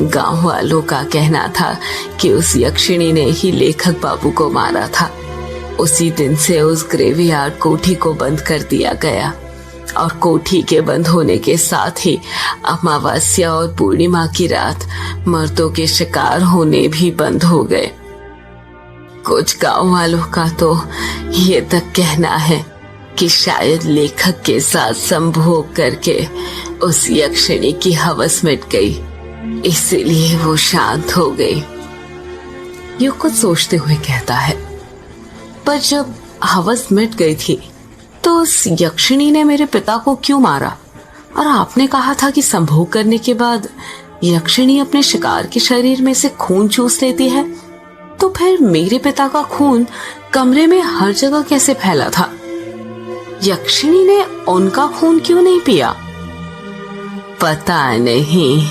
गांव वालों का कहना था कि उस यक्षिणी ने ही लेखक बाबू को मारा था। उसी दिन से उस ग्रेवयार्ड कोठी को बंद कर दिया गया और कोठी के बंद होने के साथ ही अमावस्या और पूर्णिमा की रात मर्दों के शिकार होने भी बंद हो गए। कुछ गांव वालों का तो ये तक कहना है कि शायद लेखक के साथ संभोग करके उस यक्षिणी की हवस मिट गई। इसलिए वो शांत हो गई। युग कुछ सोचते हुए कहता है, पर जब हवस मिट गई थी तो उस यक्षिणी ने मेरे पिता को क्यों मारा? और आपने कहा था कि संभोग करने के बाद यक्षिणी अपने शिकार के शरीर में से खून चूस लेती है, तो फिर मेरे पिता का खून कमरे में हर जगह कैसे फैला था? यक्षिणी ने उनका खून क्यों नहीं पिया? पता नहीं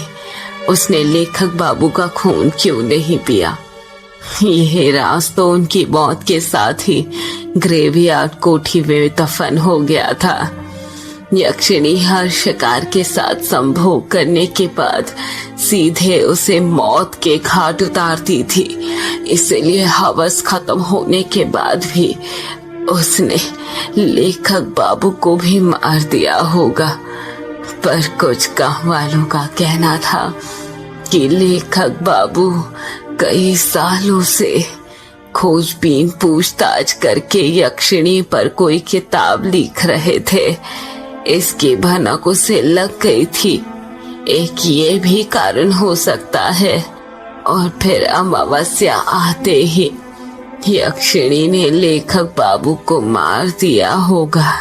उसने लेखक बाबू का खून क्यों नहीं पिया। यह राज तो उनकी मौत के साथ ही ग्रेवयार्ड कोठी में दफन हो गया था। यक्षिणी हर शिकार के साथ संभोग करने के बाद सीधे उसे मौत के घाट उतारती थी, इसलिए हवस खत्म होने के बाद भी उसने लेखक बाबू को भी मार दिया होगा। पर कुछ गांव वालों का कहना था कि लेखक बाबू कई सालों से खोजबीन पूछताछ करके यक्षिणी पर कोई किताब लिख रहे थे। इसकी भनक उसे लग गई थी। एक ये भी कारण हो सकता है। और फिर अमावस्या आते ही यक्षिणी ने लेखक बाबू को मार दिया होगा।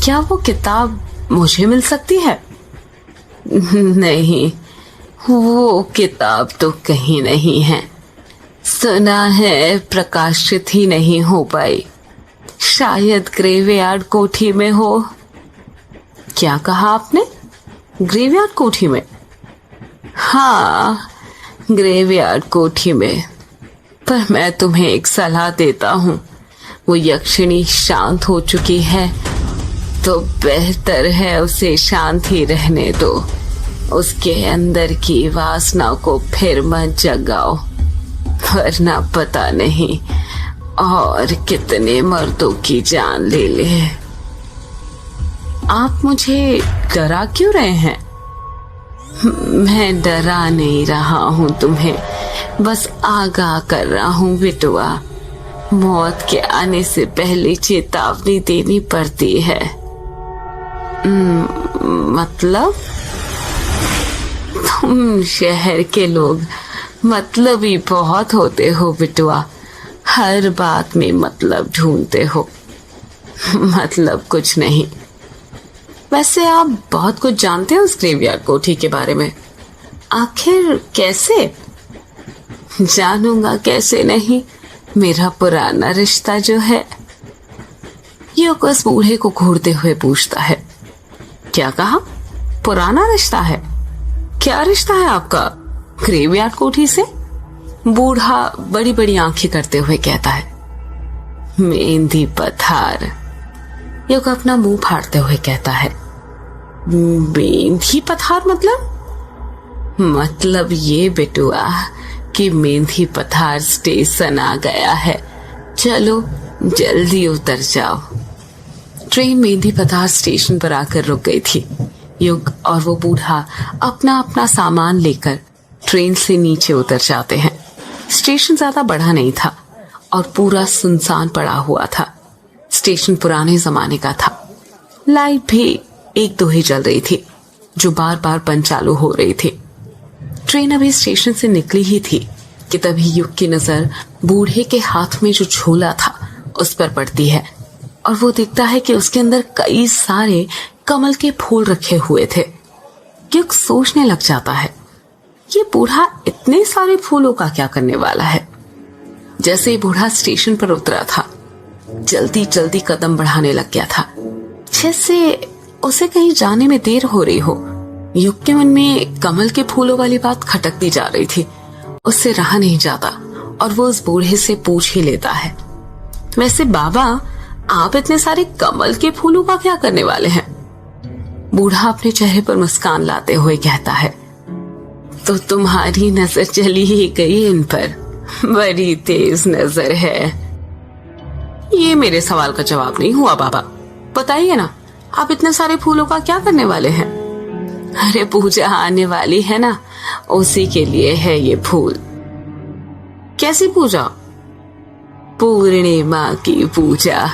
क्या वो किताब मुझे मिल सकती है? नहीं, वो किताब तो कहीं नहीं है। सुना है प्रकाशित ही नहीं हो पाई। शायद ग्रेवयार्ड कोठी में हो। क्या कहा आपने? ग्रेवयार्ड कोठी में? हाँ, ग्रेवयार्ड कोठी में। पर मैं तुम्हें एक सलाह देता हूँ, वो यक्षिणी शांत हो चुकी है तो बेहतर है उसे शांत ही रहने दो। उसके अंदर की वासना को फिर मत जगाओ, वरना पता नहीं और कितने मर्दों की जान ले ले। आप मुझे डरा क्यों रहे हैं? मैं डरा नहीं रहा हूँ तुम्हें, बस आगाह कर रहा हूँ बिटुआ। मौत के आने से पहले चेतावनी देनी पड़ती है। मतलब? तुम शहर के लोग मतलबी बहुत होते हो बिटुआ। हर बात में मतलब ढूंढते हो। मतलब कुछ नहीं। वैसे आप बहुत कुछ जानते हो उस ग्रेवयार्ड कोठी के बारे में। आखिर कैसे? जानूंगा कैसे नहीं, मेरा पुराना रिश्ता जो है। युग उस बूढ़े को घूरते हुए पूछता है, क्या कहा? पुराना रिश्ता है? क्या रिश्ता है आपका ग्रेवयार्ड कोठी से? बूढ़ा बड़ी बड़ी आंखें करते हुए कहता है, मेहंदी पथार। युग अपना मुंह फाड़ते हुए कहता है, मेहंदी पथार मतलब ये बेटुआ कि मेहंदी पथार स्टेशन आ गया है। चलो जल्दी उतर जाओ। ट्रेन मेहंदी पथार स्टेशन पर आकर रुक गई थी। युग और वो बूढ़ा अपना अपना सामान लेकर ट्रेन से नीचे उतर जाते हैं। स्टेशन ज्यादा बड़ा नहीं था और पूरा सुनसान पड़ा हुआ था। स्टेशन पुराने जमाने का था। लाइट भी एक दो ही जल रही थी, जो बार बार बंद चालू हो रही थी। ट्रेन अभी स्टेशन से निकली ही थी कि तभी युग की नजर बूढ़े के हाथ में जो झोला था उस पर पड़ती है और वो दिखता है कि उसके अंदर कई सारे कमल के फूल रखे हुए थे। युग सोचने लग जाता है, ये बूढ़ा इतने सारे फूलों का क्या करने वाला है। जैसे ही बूढ़ा स्टेशन पर उतरा था, जल्दी जल्दी कदम बढ़ाने लग गया था, जैसे उसे कहीं जाने में देर हो रही हो। युग के मन में कमल के फूलों वाली बात खटकती जा रही थी। उससे रहा नहीं जाता और वो उस बूढ़े से पूछ ही लेता है, वैसे बाबा आप इतने सारे कमल के फूलों का क्या करने वाले हैं? बूढ़ा अपने चेहरे पर मुस्कान लाते हुए कहता है, तो तुम्हारी नजर चली ही गई इन पर, बड़ी तेज नजर है। ये मेरे सवाल का जवाब नहीं हुआ बाबा, बताइए ना आप इतने सारे फूलों का क्या करने वाले हैं? अरे पूजा आने वाली है ना, उसी के लिए है ये फूल। कैसी पूजा? पूर्णिमा की पूजा।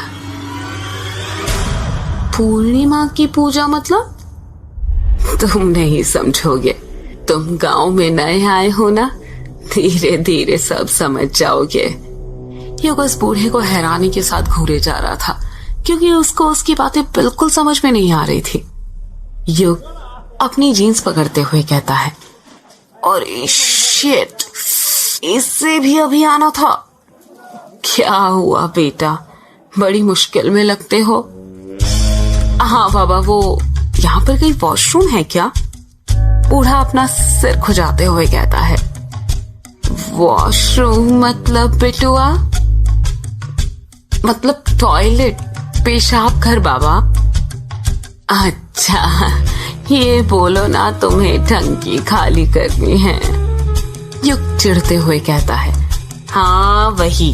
पूर्णिमा की पूजा मतलब? तुम नहीं समझोगे, तुम गांव में नए आए हो ना, धीरे धीरे सब समझ जाओगे। युग उस बूढ़े को हैरानी के साथ घूरे जा रहा था, क्योंकि उसको उसकी बातें बिल्कुल समझ में नहीं आ रही थी। युग अपनी जीन्स पकड़ते हुए कहता है, और शिट, इससे भी अभी आना था। क्या हुआ बेटा, बड़ी मुश्किल में लगते हो। हाँ बाबा, वो यहाँ पर कहीं वॉशरूम है क्या? बूढ़ा अपना सिर खुजाते हुए कहता है। वॉशरूम मतलब बेटुआ? मतलब टॉयलेट, पेशाब घर बाबा। अच्छा, ये बोलो ना तुम्हें टंकी खाली करनी है। युग चिढ़ते हुए कहता है, हाँ वही।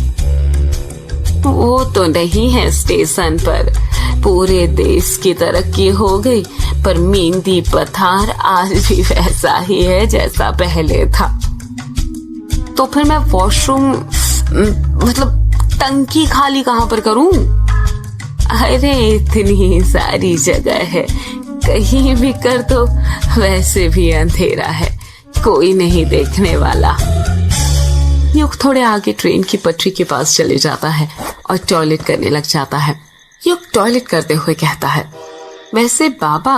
वो तो नहीं है स्टेशन पर, पूरे देश की तरक्की हो गई, पर मेहंदी पथार आज भी वैसा ही है जैसा पहले था। तो फिर मैं वॉशरूम मतलब टंकी खाली कहाँ पर करूं? अरे इतनी सारी जगह है, कहीं भी कर दो, वैसे भी अंधेरा है, कोई नहीं देखने वाला। युग थोड़े आगे ट्रेन की पटरी के पास चले जाता है और टॉयलेट करने लग जाता है। युग टॉयलेट करते हुए कहता है, वैसे बाबा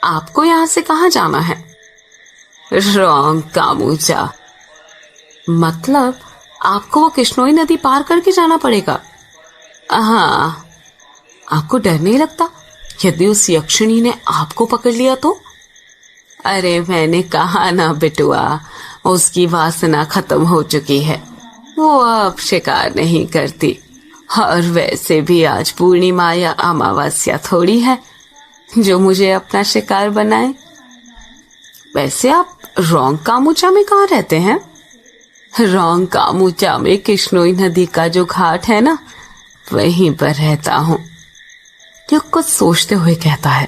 आपको यहाँ से कहाँ जाना है? रॉन्ग कामूचा। मतलब आपको वो किश्नोई नदी पार करके जाना पड़ेगा? हाँ। आपको डर नहीं लगता यदि उस यक्षिणी ने आपको पकड़ लिया तो? अरे मैंने कहा ना बिटुआ, उसकी वासना खत्म हो चुकी है, वो अब शिकार नहीं करती। और वैसे भी आज पूर्णिमा या अमावस्या थोड़ी है जो मुझे अपना शिकार बनाए। वैसे आप रोंग कामुचा में कहाँ रहते हैं? रोंग कामुचा में किश्नोई नदी का जो घाट है ना, वहीं पर रहता हूँ। युग कुछ सोचते हुए कहता है,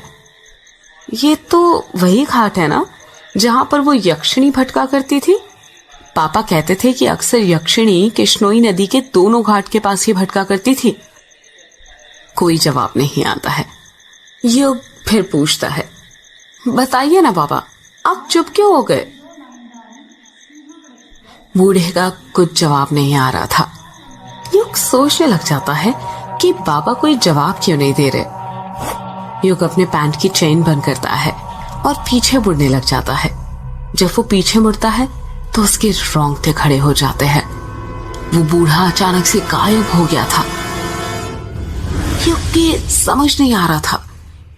ये तो वही घाट है ना जहां पर वो यक्षिणी भटका करती थी? पापा कहते थे कि अक्सर यक्षिणी किश्नोई नदी के दोनों घाट के पास ही भटका करती थी। कोई जवाब नहीं आता है। युग फिर पूछता है, बताइए ना बाबा, आप चुप क्यों हो गए? बूढ़े का कुछ जवाब नहीं आ रहा था। युग सोचने लग जाता है कि बाबा कोई जवाब क्यों नहीं दे रहे। युग अपने पैंट की चेन बंद करता है और पीछे मुड़ने लग जाता है। जब वो पीछे मुड़ता है तो उसके रोंगटे खड़े हो जाते हैं। वो बूढ़ा अचानक से गायब हो गया था। युग के समझ नहीं आ रहा था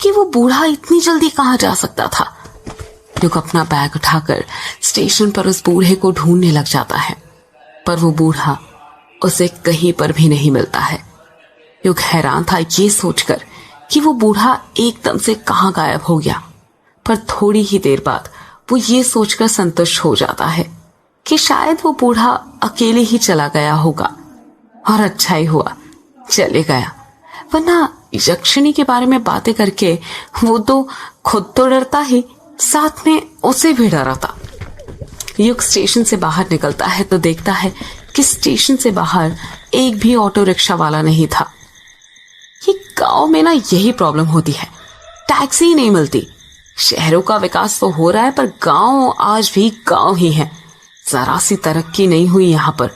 कि वो बूढ़ा इतनी जल्दी कहाँ जा सकता था। युग अपना बैग उठाकर स्टेशन पर उस बूढ़े को ढूंढने लग जाता है, पर वो बूढ़ा उसे कहीं पर भी नहीं मिलता है। युग हैरान था ये सोचकर कि वो बूढ़ा एकदम से कहाँ गायब हो गया, पर थोड़ी ही देर बाद वो ये सोचकर संतुष्ट हो जाता है कि शायद वो बूढ़ा अकेले ही चला गया होगा। और अच्छा ही हुआ चले गया, वरना यक्षिणी के बारे में बातें करके वो तो खुद तो डरता ही, साथ में उसे भी डराता। युग स्टेशन से बाहर निकलता है तो देखता है कि स्टेशन से बाहर एक भी ऑटो रिक्शा वाला नहीं था। ये गांव में ना यही प्रॉब्लम होती है, टैक्सी ही नहीं मिलती। शहरों का विकास तो हो रहा है पर गांव आज भी गांव ही है, जरा सी तरक्की नहीं हुई यहाँ पर।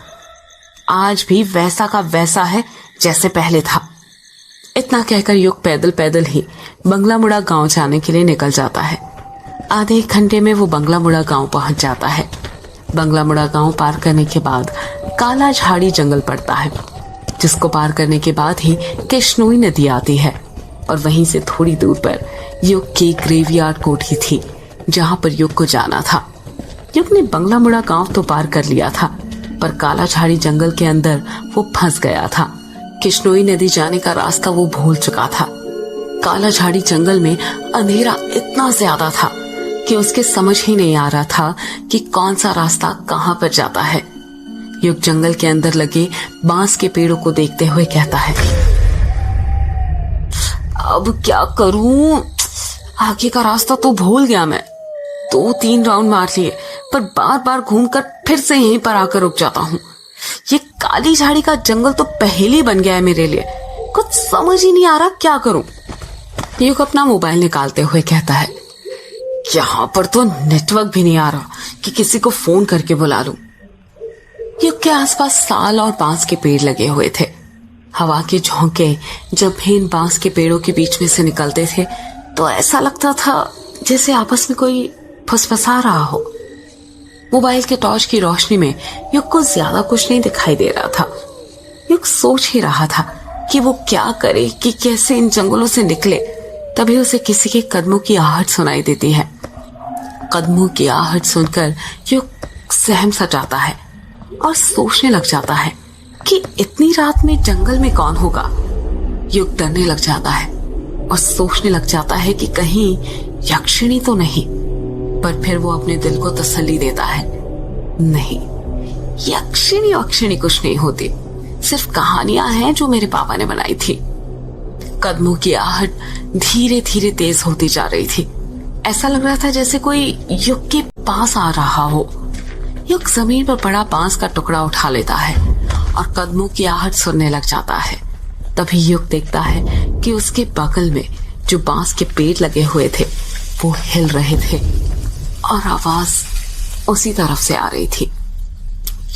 आज भी वैसा का वैसा है जैसे पहले था। इतना कहकर युग पैदल पैदल ही बंगला मुड़ा गांव जाने के लिए निकल जाता है। आधे एक घंटे में वो बंगला मुड़ा गांव पहुंच जाता है। बंगला मुड़ा गांव पार करने के बाद काला झाड़ी जंगल पड़ता है, जिसको पार करने के बाद ही किश्नोई नदी आती है। और वहीं से थोड़ी दूर पर युग की ग्रेवयार्ड कोठी थी जहां पर युग को जाना था। युग ने बंगला मुड़ा गांव तो पार कर लिया था, पर काला झाड़ी जंगल के अंदर वो फंस गया था। किश्नोई नदी जाने का रास्ता वो भूल चुका था। काला झाड़ी जंगल में अंधेरा इतना ज्यादा था कि उसके समझ ही नहीं आ रहा था कि कौन सा रास्ता कहां पर जाता है। युग जंगल के अंदर लगे बांस के पेड़ों को देखते हुए कहता है, अब क्या करूं? आगे का रास्ता तो भूल गया मैं। 2-3 राउंड मार लिए पर बार बार घूमकर फिर से यहीं पर आकर रुक जाता हूँ। ये काली झाड़ी का जंगल तो पहेली बन गया है मेरे लिए, कुछ समझ ही नहीं आ रहा क्या करूं। युग अपना मोबाइल निकालते हुए कहता है, यहाँ पर तो नेटवर्क भी नहीं आ रहा कि किसी को फोन करके बुला लूं। युग के आसपास साल और बांस के पेड़ लगे हुए थे। हवा के झोंके जब भी इन बांस के पेड़ों के बीच में से निकलते थे तो ऐसा लगता था जैसे आपस में कोई फुसफुसा रहा हो। मोबाइल के टॉर्च की रोशनी में युग को ज्यादा कुछ नहीं दिखाई दे रहा था। युग सोच ही रहा था कि वो क्या करे, कि कैसे इन जंगलों से निकले। तभी उसे किसी के कदमों की आहट सुनाई देती है। कदमों की आहट सुनकर युग सहम सा जाता है और सोचने लग जाता है कि इतनी रात में जंगल में कौन होगा। युग डरने लग जाता है और सोचने लग जाता है कि कहीं यक्षिणी तो नहीं। पर फिर वो अपने दिल को तसल्ली देता है, नहीं, यक्षिणी वक्षिणी कुछ नहीं होती, सिर्फ कहानियां हैं जो मेरे पापा ने बनाई थी। कदमों की आहट धीरे धीरे तेज होती जा रही थी। ऐसा लग रहा था जैसे कोई युग के पास आ रहा हो। युग जमीन पर पड़ा बांस का टुकड़ा उठा लेता है और कदमों की आहट सुनने लग जाता है। तभी युग देखता है कि उसके बगल में जो बांस के पेड़ लगे हुए थे वो हिल रहे थे और आवाज उसी तरफ से आ रही थी।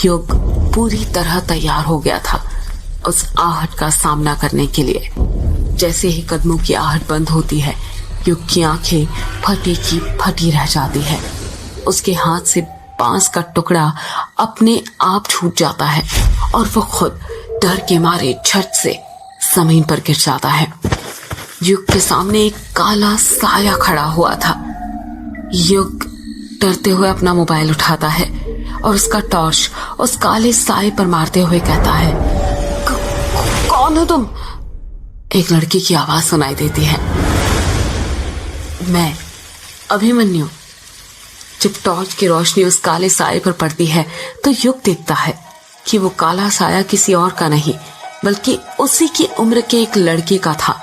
युग पूरी तरह तैयार हो गया था उस आहट का सामना करने के लिए। जैसे ही कदमों की आहट बंद होती है, युग की आंखें फटी की फटी रह जाती है। उसके हाथ से बांस का टुकड़ा अपने आप छूट जाता है और वो खुद डर के मारे झट से जमीन पर गिर जाता है। युग के सामने एक काला साया खड़ा हुआ था। युग डरते हुए अपना मोबाइल उठाता है और उसका टॉर्च उस काले साए पर मारते हुए कहता है, कौन हो तुम? एक लड़की की आवाज सुनाई देती है, मैं अभिमन्यु। जब टॉर्च की रोशनी उस काले साए पर पड़ती है तो युग देखता है कि वो काला साया किसी और का नहीं बल्कि उसी की उम्र के एक लड़के का था,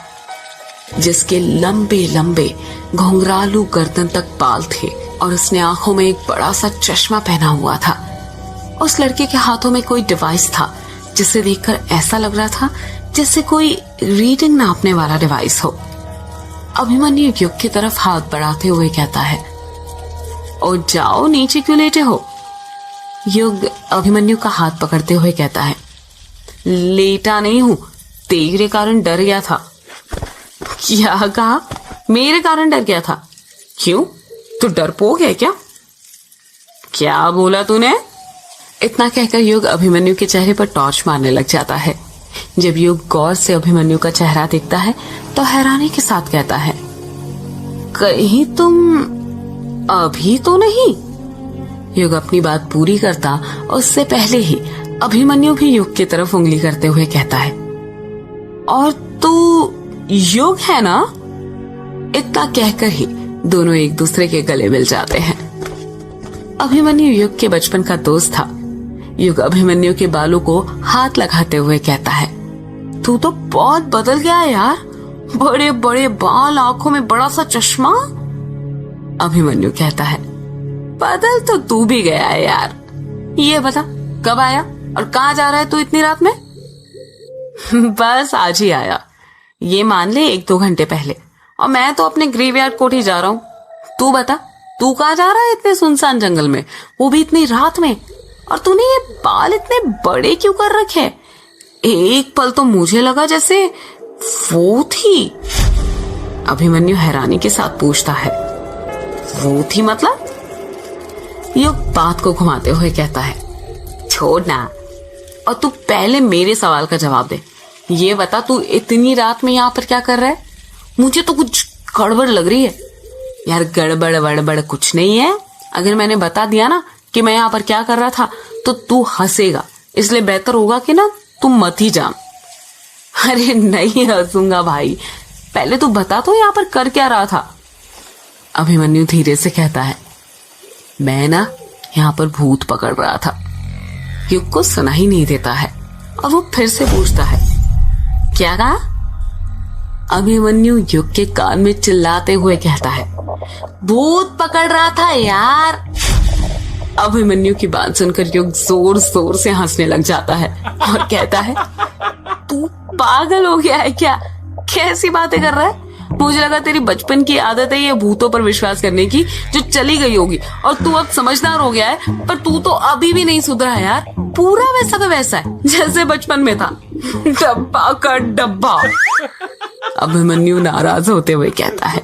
जिसके लंबे लंबे घुंघरालू गर्दन तक बाल थे और उसने आंखों में एक बड़ा सा चश्मा पहना हुआ था। उस लड़के के हाथों में कोई डिवाइस था जिसे देखकर ऐसा लग रहा था जैसे कोई रीडिंग नापने वाला डिवाइस हो। अभिमन्यु युग की तरफ हाथ बढ़ाते हुए कहता है, और जाओ, नीचे क्यों लेटे हो? युग अभिमन्यु का हाथ पकड़ते हुए कहता है, लेटा नहीं हूं, तेरे कारण डर गया था। क्या कहा? मेरे कारण डर गया था? क्यों, तू डरपोक है क्या? क्या बोला तूने? इतना कहकर युग अभिमन्यु के चेहरे पर टॉर्च मारने लग जाता है। जब युग गौर से अभिमन्यु का चेहरा देखता है तो हैरानी के साथ कहता है, कहीं तुम अभी तो नहीं? युग अपनी बात पूरी करता उससे पहले ही अभिमन्यु भी युग की तरफ उंगली करते हुए कहता है, और तू युग है ना? इतना कहकर ही दोनों एक दूसरे के गले मिल जाते हैं। अभिमन्यु युग के बचपन का दोस्त था। युग अभिमन्यु के बालों को हाथ लगाते हुए कहता है, तू तो बहुत बदल गया यार, बड़े बड़े बाल, आंखों में बड़ा सा चश्मा। अभिमन्यु कहता है, बदल तो तू भी गया है यार। ये बता, कब आया और कहाँ जा रहा है तू इतनी रात में? बस आज ही आया, ये मान ले 1-2 घंटे पहले, और मैं तो अपने ग्रेवयार्ड कोर्ट ही जा रहा हूँ। तू बता, तू कहाँ जा रहा है इतने सुनसान जंगल में, वो भी इतनी रात में? और तूने ये बाल इतने बड़े क्यों कर रखे? एक पल तो मुझे लगा जैसे वो थी। अभिमन्यु हैरानी के साथ पूछता है, वो थी मतलब? युग बात को घुमाते हुए कहता है, छोड़ ना, और तू पहले मेरे सवाल का जवाब दे। ये बता, तू इतनी रात में यहाँ पर क्या कर रहा है? मुझे तो कुछ गड़बड़ लग रही है। यार गड़बड़ वड़बड़ कुछ नहीं है। अगर मैंने बता दिया ना कि मैं यहाँ पर क्या कर रहा था तो तू हंसेगा, इसलिए बेहतर होगा कि ना तुम मत ही जा। अरे नहीं हंसूंगा भाई, पहले तू बता तो यहाँ पर कर क्या रहा था? अभिमन्यु धीरे से कहता है, मैं ना यहाँ पर भूत पकड़ रहा था। युग को सुना ही नहीं देता है और वो फिर से पूछता है, क्या कहा? अभिमन्यु युग के कान में चिल्लाते हुए कहता है, भूत पकड़ रहा था यार। अभिमन्यु की बात सुनकर युग जोर जोर से हंसने लग जाता है और कहता है, तू पागल हो गया है क्या? कैसी बातें कर रहा है? मुझे लगा तेरी बचपन की आदत है ये भूतों पर विश्वास करने की, जो चली गई होगी और तू अब समझदार हो गया है, पर तू तो अभी भी नहीं सुधरा है यार। पूरा वैसा का वैसा है जैसे बचपन में था। डब्बा का डब्बा। अभिमन्यु नाराज होते हुए कहता है,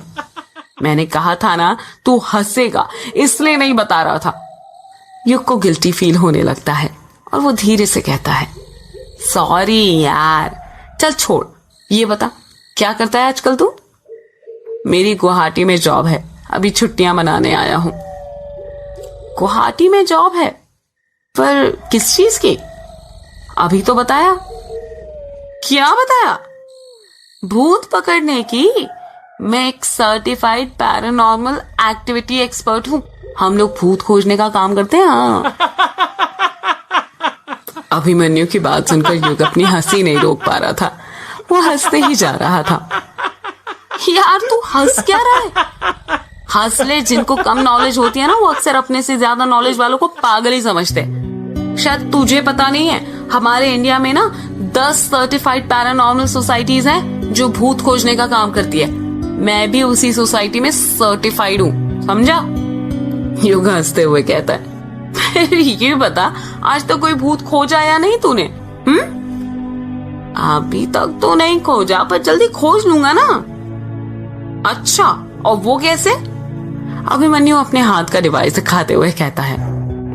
मैंने कहा था ना तू हंसेगा, इसलिए नहीं बता रहा था। युग को गिल्टी फील होने लगता है और वो धीरे से कहता है, सॉरी यार, चल छोड़, ये बता क्या करता है आजकल तू? मेरी गुवाहाटी में जॉब है, अभी छुट्टियां मनाने आया हूं। गुवाहाटी में जॉब है, पर किस चीज की? अभी तो बताया। क्या बताया? भूत पकड़ने की। मैं एक सर्टिफाइड पैरानॉर्मल एक्टिविटी एक्सपर्ट हूं। हम लोग भूत खोजने का काम करते हैं। हाँ। अभिमन्यु की बात सुनकर युग अपनी हंसी नहीं रोक पा रहा था। वो हंसते ही जा रहा था। यार तू हंस क्या रहा है? हंस ले, जिनको कम नॉलेज होती है ना वो अक्सर अपने से ज्यादा नॉलेज वालों को पागल ही समझते हैं। शायद तुझे पता नहीं है, हमारे इंडिया में ना 10 सर्टिफाइड पैरानॉर्मल सोसाइटीज हैं जो भूत खोजने का काम करती है। मैं भी उसी सोसाइटी में सर्टिफाइड हूँ, समझा? युग हंसते हुए कहता है, ये बता आज तक कोई भूत खोजा या नहीं तूने? अभी तक तो नहीं खोजा, पर जल्दी खोज लूंगा ना। अच्छा, और वो कैसे? अभिमन्यु अपने हाथ का डिवाइस दिखाते हुए कहता है,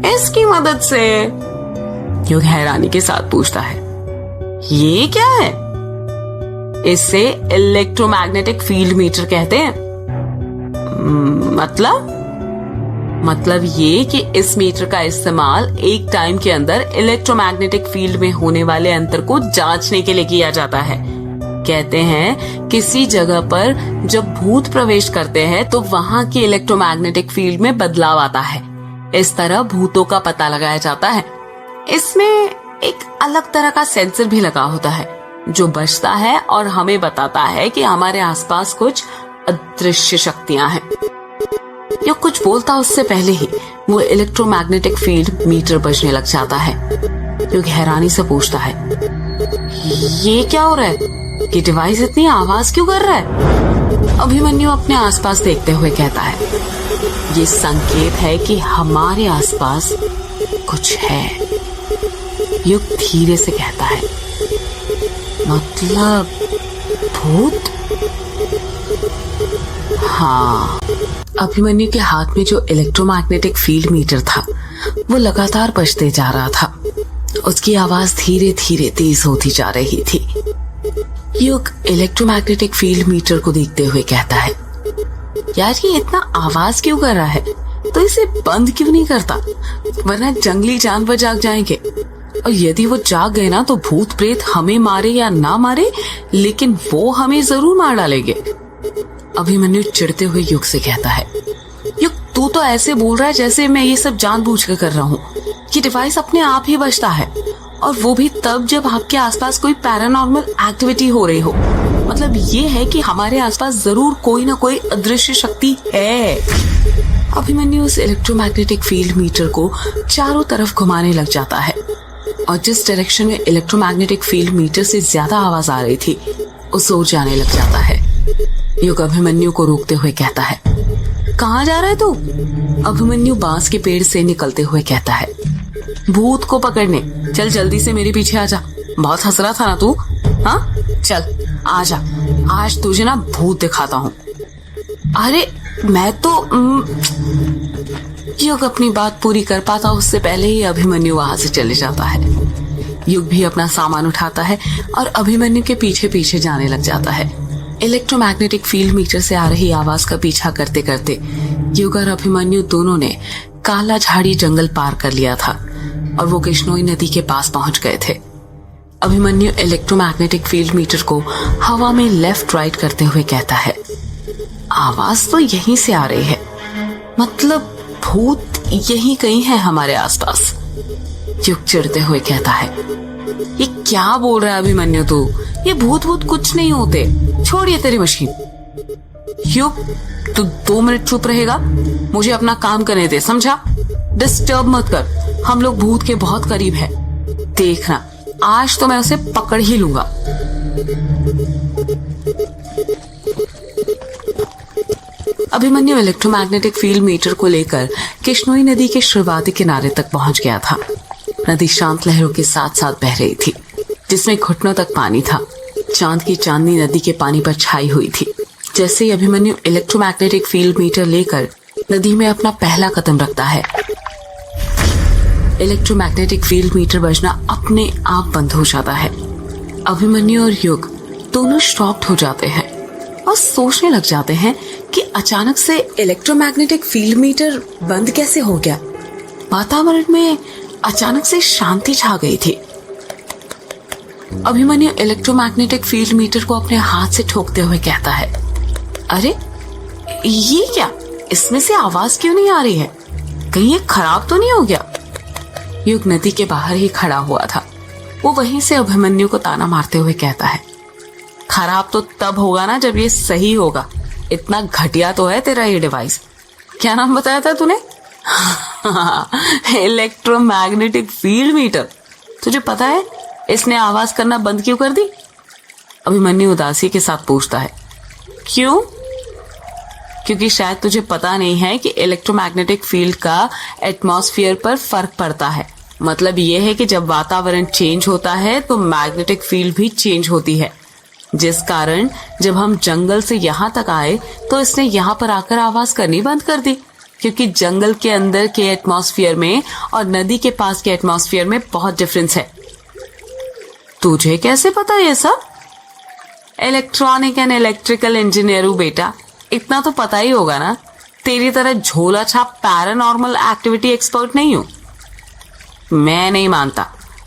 इसकी मदद से। युग हैरानी के साथ पूछता है, ये क्या है? इसे इलेक्ट्रोमैग्नेटिक फील्ड मीटर कहते हैं। मतलब ये कि इस मीटर का इस्तेमाल एक टाइम के अंदर इलेक्ट्रोमैग्नेटिक फील्ड में होने वाले अंतर को जांचने के लिए किया जाता है। कहते हैं किसी जगह पर जब भूत प्रवेश करते हैं तो वहां की इलेक्ट्रोमैग्नेटिक फील्ड में बदलाव आता है। इस तरह भूतों का पता लगाया जाता है। इसमें एक अलग तरह का सेंसर भी लगा होता है जो बजता है और हमें बताता है कि हमारे आसपास कुछ अदृश्य शक्तियां हैं। यो कुछ बोलता उससे पहले ही वो इलेक्ट्रोमैग्नेटिक फील्ड मीटर बजने लग जाता है। युग हैरानी से पूछता है, ये क्या हो रहा है? ये डिवाइस इतनी आवाज क्यों कर रहा है? अभिमन्यु अपने आसपास देखते हुए कहता है, ये संकेत है कि हमारे आसपास कुछ है। युग धीरे से कहता है, मतलब भूत? हाँ। अभिमन्यु के हाथ में जो इलेक्ट्रोमैग्नेटिक फील्ड मीटर था वो लगातार बजते जा रहा था। उसकी आवाज धीरे धीरे तेज होती जा रही थी। युग इलेक्ट्रोमैग्नेटिक फील्ड मीटर को देखते हुए कहता है, यार ये इतना आवाज क्यों कर रहा है? तो इसे बंद क्यों नहीं करता? वरना जंगली जानवर जाग जाएंगे, और यदि वो जाग गए ना तो भूत प्रेत हमें मारे या ना मारे, लेकिन वो हमें जरूर मार डालेंगे। अभिमन्यु चिढ़ते हुए युग से कहता है, युग तू तो ऐसे बोल रहा है जैसे मैं ये सब जानबूझ कर रहा हूँ। ये डिवाइस अपने आप ही बजता है, और वो भी तब जब आपके आसपास कोई पैरानॉर्मल एक्टिविटी हो रही हो। मतलब ये है कि हमारे आसपास जरूर कोई ना कोई अदृश्य शक्ति है। अभिमन्यु उस इलेक्ट्रोमैग्नेटिक फील्ड मीटर को चारों तरफ घुमाने लग जाता है, और जिस डायरेक्शन में इलेक्ट्रोमैग्नेटिक फील्ड मीटर से ज्यादा आवाज आ रही थी उस ओर जाने लग जाता है। युग अभिमन्यु को रोकते हुए कहता है, कहाँ जा रहा है तू? अभिमन्यु बांस के पेड़ से निकलते हुए कहता है, भूत को पकड़ने। चल जल्दी से मेरे पीछे आ जा। बहुत हंस रहा था ना तू? हाँ चल आ जा, आज तुझे ना भूत दिखाता हूँ। अरे मैं तो युग अपनी बात पूरी कर पाता उससे पहले ही अभिमन्यु वहां से चले जाता है। युग भी अपना सामान उठाता है और अभिमन्यु के पीछे पीछे जाने लग जाता है। इलेक्ट्रोमैग्नेटिक फील्ड मीटर से आ रही आवाज का पीछा करते करते युग और अभिमन्यु दोनों ने काला झाड़ी जंगल पार कर लिया था और वो किश्नोई नदी के पास पहुंच गए थे। अभिमन्यु इलेक्ट्रोमैग्नेटिक फील्ड मीटर को हवा में लेफ्ट राइट करते हुए कहता है, आवाज तो यहीं से आ रही है, मतलब भूत यहीं कहीं है हमारे आसपास। युग चिढ़ते हुए कहता है, ये क्या बोल रहा है अभिमन्यु तू? ये भूत भूत कुछ नहीं होते, छोड़िए तेरी मशीन। युग तू 2 मिनट चुप रहेगा? मुझे अपना काम करने दे, समझा? डिस्टर्ब मत कर, हम लोग भूत के बहुत करीब हैं। देखना आज तो मैं उसे पकड़ ही लूंगा। अभिमन्यु इलेक्ट्रोमैग्नेटिक फील्ड मीटर को लेकर किश्नोई नदी के शुरुआती किनारे तक पहुंच गया था। नदी शांत लहरों के साथ साथ बह रही थी, जिसमें घुटनों तक पानी था। चांद की चांदनी नदी के पानी पर छाई हुई थी। जैसे ही अभिमन्यु इलेक्ट्रोमैग्नेटिक फील्ड मीटर लेकर नदी में अपना पहला कदम रखता है, इलेक्ट्रोमैग्नेटिक फील्ड मीटर बजना अपने आप बंद हो जाता है। अभिमन्यु और युग दोनों शॉक्ड हो जाते हैं और सोचने लग जाते हैं कि अचानक से इलेक्ट्रोमैग्नेटिक फील्ड मीटर बंद कैसे हो गया। वातावरण में अचानक से शांति छा गई थी। अभिमन्यु इलेक्ट्रोमैग्नेटिक फील्ड मीटर को अपने हाथ से ठोकते हुए कहता है, अरे ये क्या, इसमें से आवाज क्यों नहीं आ रही है? कहीं ये खराब तो नहीं हो गया? युग नदी के बाहर ही खड़ा हुआ था। वो वहीं से अभिमन्यु को ताना मारते हुए कहता है, खराब तो तब होगा ना जब ये सही होगा। इतना घटिया तो है तेरा ये डिवाइस। क्या नाम बताया था तूने? Electromagnetic field meter. तुझे पता है इसने आवाज करना बंद क्यों कर दी? अभिमन्यु उदासी के साथ पूछता है। क्यों? क्योंकि शायद तुझे पता नहीं है कि इलेक्ट्रोमैग्नेटिक फील्ड का एटमॉस्फेयर पर फर्क पड़ता है। मतलब यह है कि जब वातावरण चेंज होता है तो मैग्नेटिक फील्ड भी चेंज होती है, जिस कारण जब हम जंगल से यहाँ तक आए तो इसने यहाँ पर आकर आवाज करनी बंद कर दी। क्योंकि जंगल के अंदर के एटमॉस्फेयर में और नदी के पास के एटमॉस्फेयर में बहुत डिफरेंस है। तुझे कैसे पता ये सब? इलेक्ट्रॉनिक एंड इलेक्ट्रिकल इंजीनियर हूँ बेटा, इतना तो पता ही होगा ना। तेरी तरह झोला छाप पैरानॉर्मल एक्टिविटी एक्सपर्ट नहीं हूँ। मैं नहीं मानता।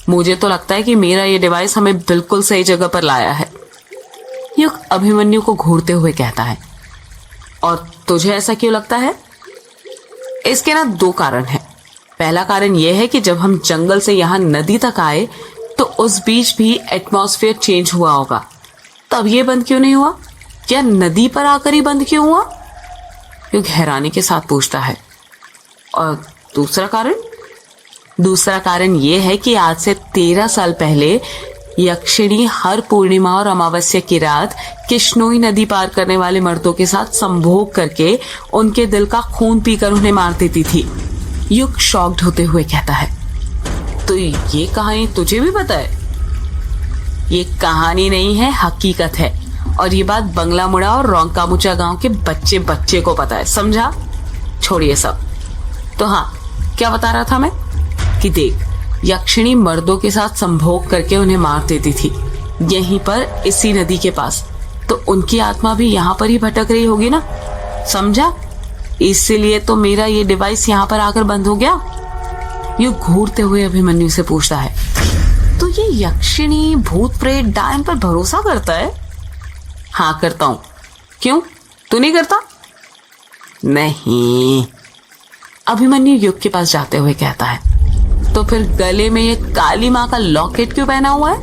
मुझे तो लगता है कि मेरा ये डिवाइस हमें बिल्कुल सही जगह पर लाया है। युग अभिमन्यु को घूरते हुए कहता है। और तुझे ऐसा क्यों लगता है? इसके ना दो कारण हैं। पहला कारण यह है कि जब हम जंगल से यहाँ नदी तक आए तो उस बीच भी एटमॉस्फेयर चेंज हुआ होगा, तब ये बंद क्यों नहीं हुआ? क्या नदी पर आकर ही बंद क्यों हुआ? युग हैरानी के साथ पूछता है। और दूसरा कारण यह है कि आज से 13 साल पहले यक्षिणी हर पूर्णिमा और अमावस्या की रात किश्नोई नदी पार करने वाले मर्दों के साथ संभोग करके उनके दिल का खून पीकर उन्हें मार देती थी। युग शॉक्ड होते हुए कहता है, तो ये कहानी तुझे भी पता है? ये कहानी नहीं है, हकीकत है। और ये बात बंगला मुड़ा और रोंकामुचा गांव के बच्चे को पता है, समझा? छोड़िए सब। तो हाँ, क्या बता रहा था मैं कि देख, यक्षिणी मर्दों के साथ संभोग करके उन्हें मार देती थी यहीं पर, इसी नदी के पास। तो उनकी आत्मा भी यहाँ पर ही भटक रही होगी ना, समझा? इसीलिए तो मेरा ये डिवाइस यहाँ पर आकर बंद हो गया। युग घूरते हुए अभिमन्यु से पूछता है, तो ये यक्षिणी भूत प्रेत डायन पर भरोसा करता है? हाँ करता हूं। क्यों, तू नहीं करता? नहीं। अभिमन्यु युग के पास जाते हुए कहता है, तो फिर गले में ये काली माँ का लॉकेट क्यों पहना हुआ है?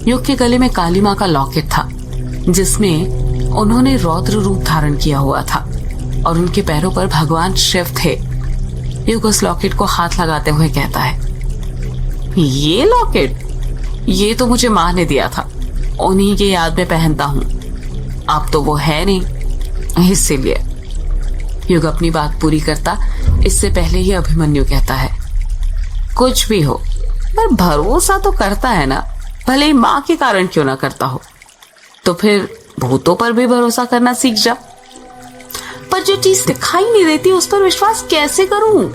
युग के गले में काली माँ का लॉकेट था, जिसमें उन्होंने रौद्र रूप धारण किया हुआ था और उनके पैरों पर भगवान शिव थे। युग उस लॉकेट को हाथ लगाते हुए कहता है, ये लॉकेट, ये तो मुझे माँ ने दिया था, उन्हीं के याद में पहनता हूँ। अब तो वो है नहीं, इसीलिए। युग अपनी बात पूरी करता इससे पहले ही अभिमन्यु कहता है, कुछ भी हो पर भरोसा तो करता है ना, भले ही माँ के कारण क्यों ना करता हो। तो फिर भूतों पर भी भरोसा करना सीख जा। पर जो चीज दिखाई नहीं देती उस पर विश्वास कैसे करूं?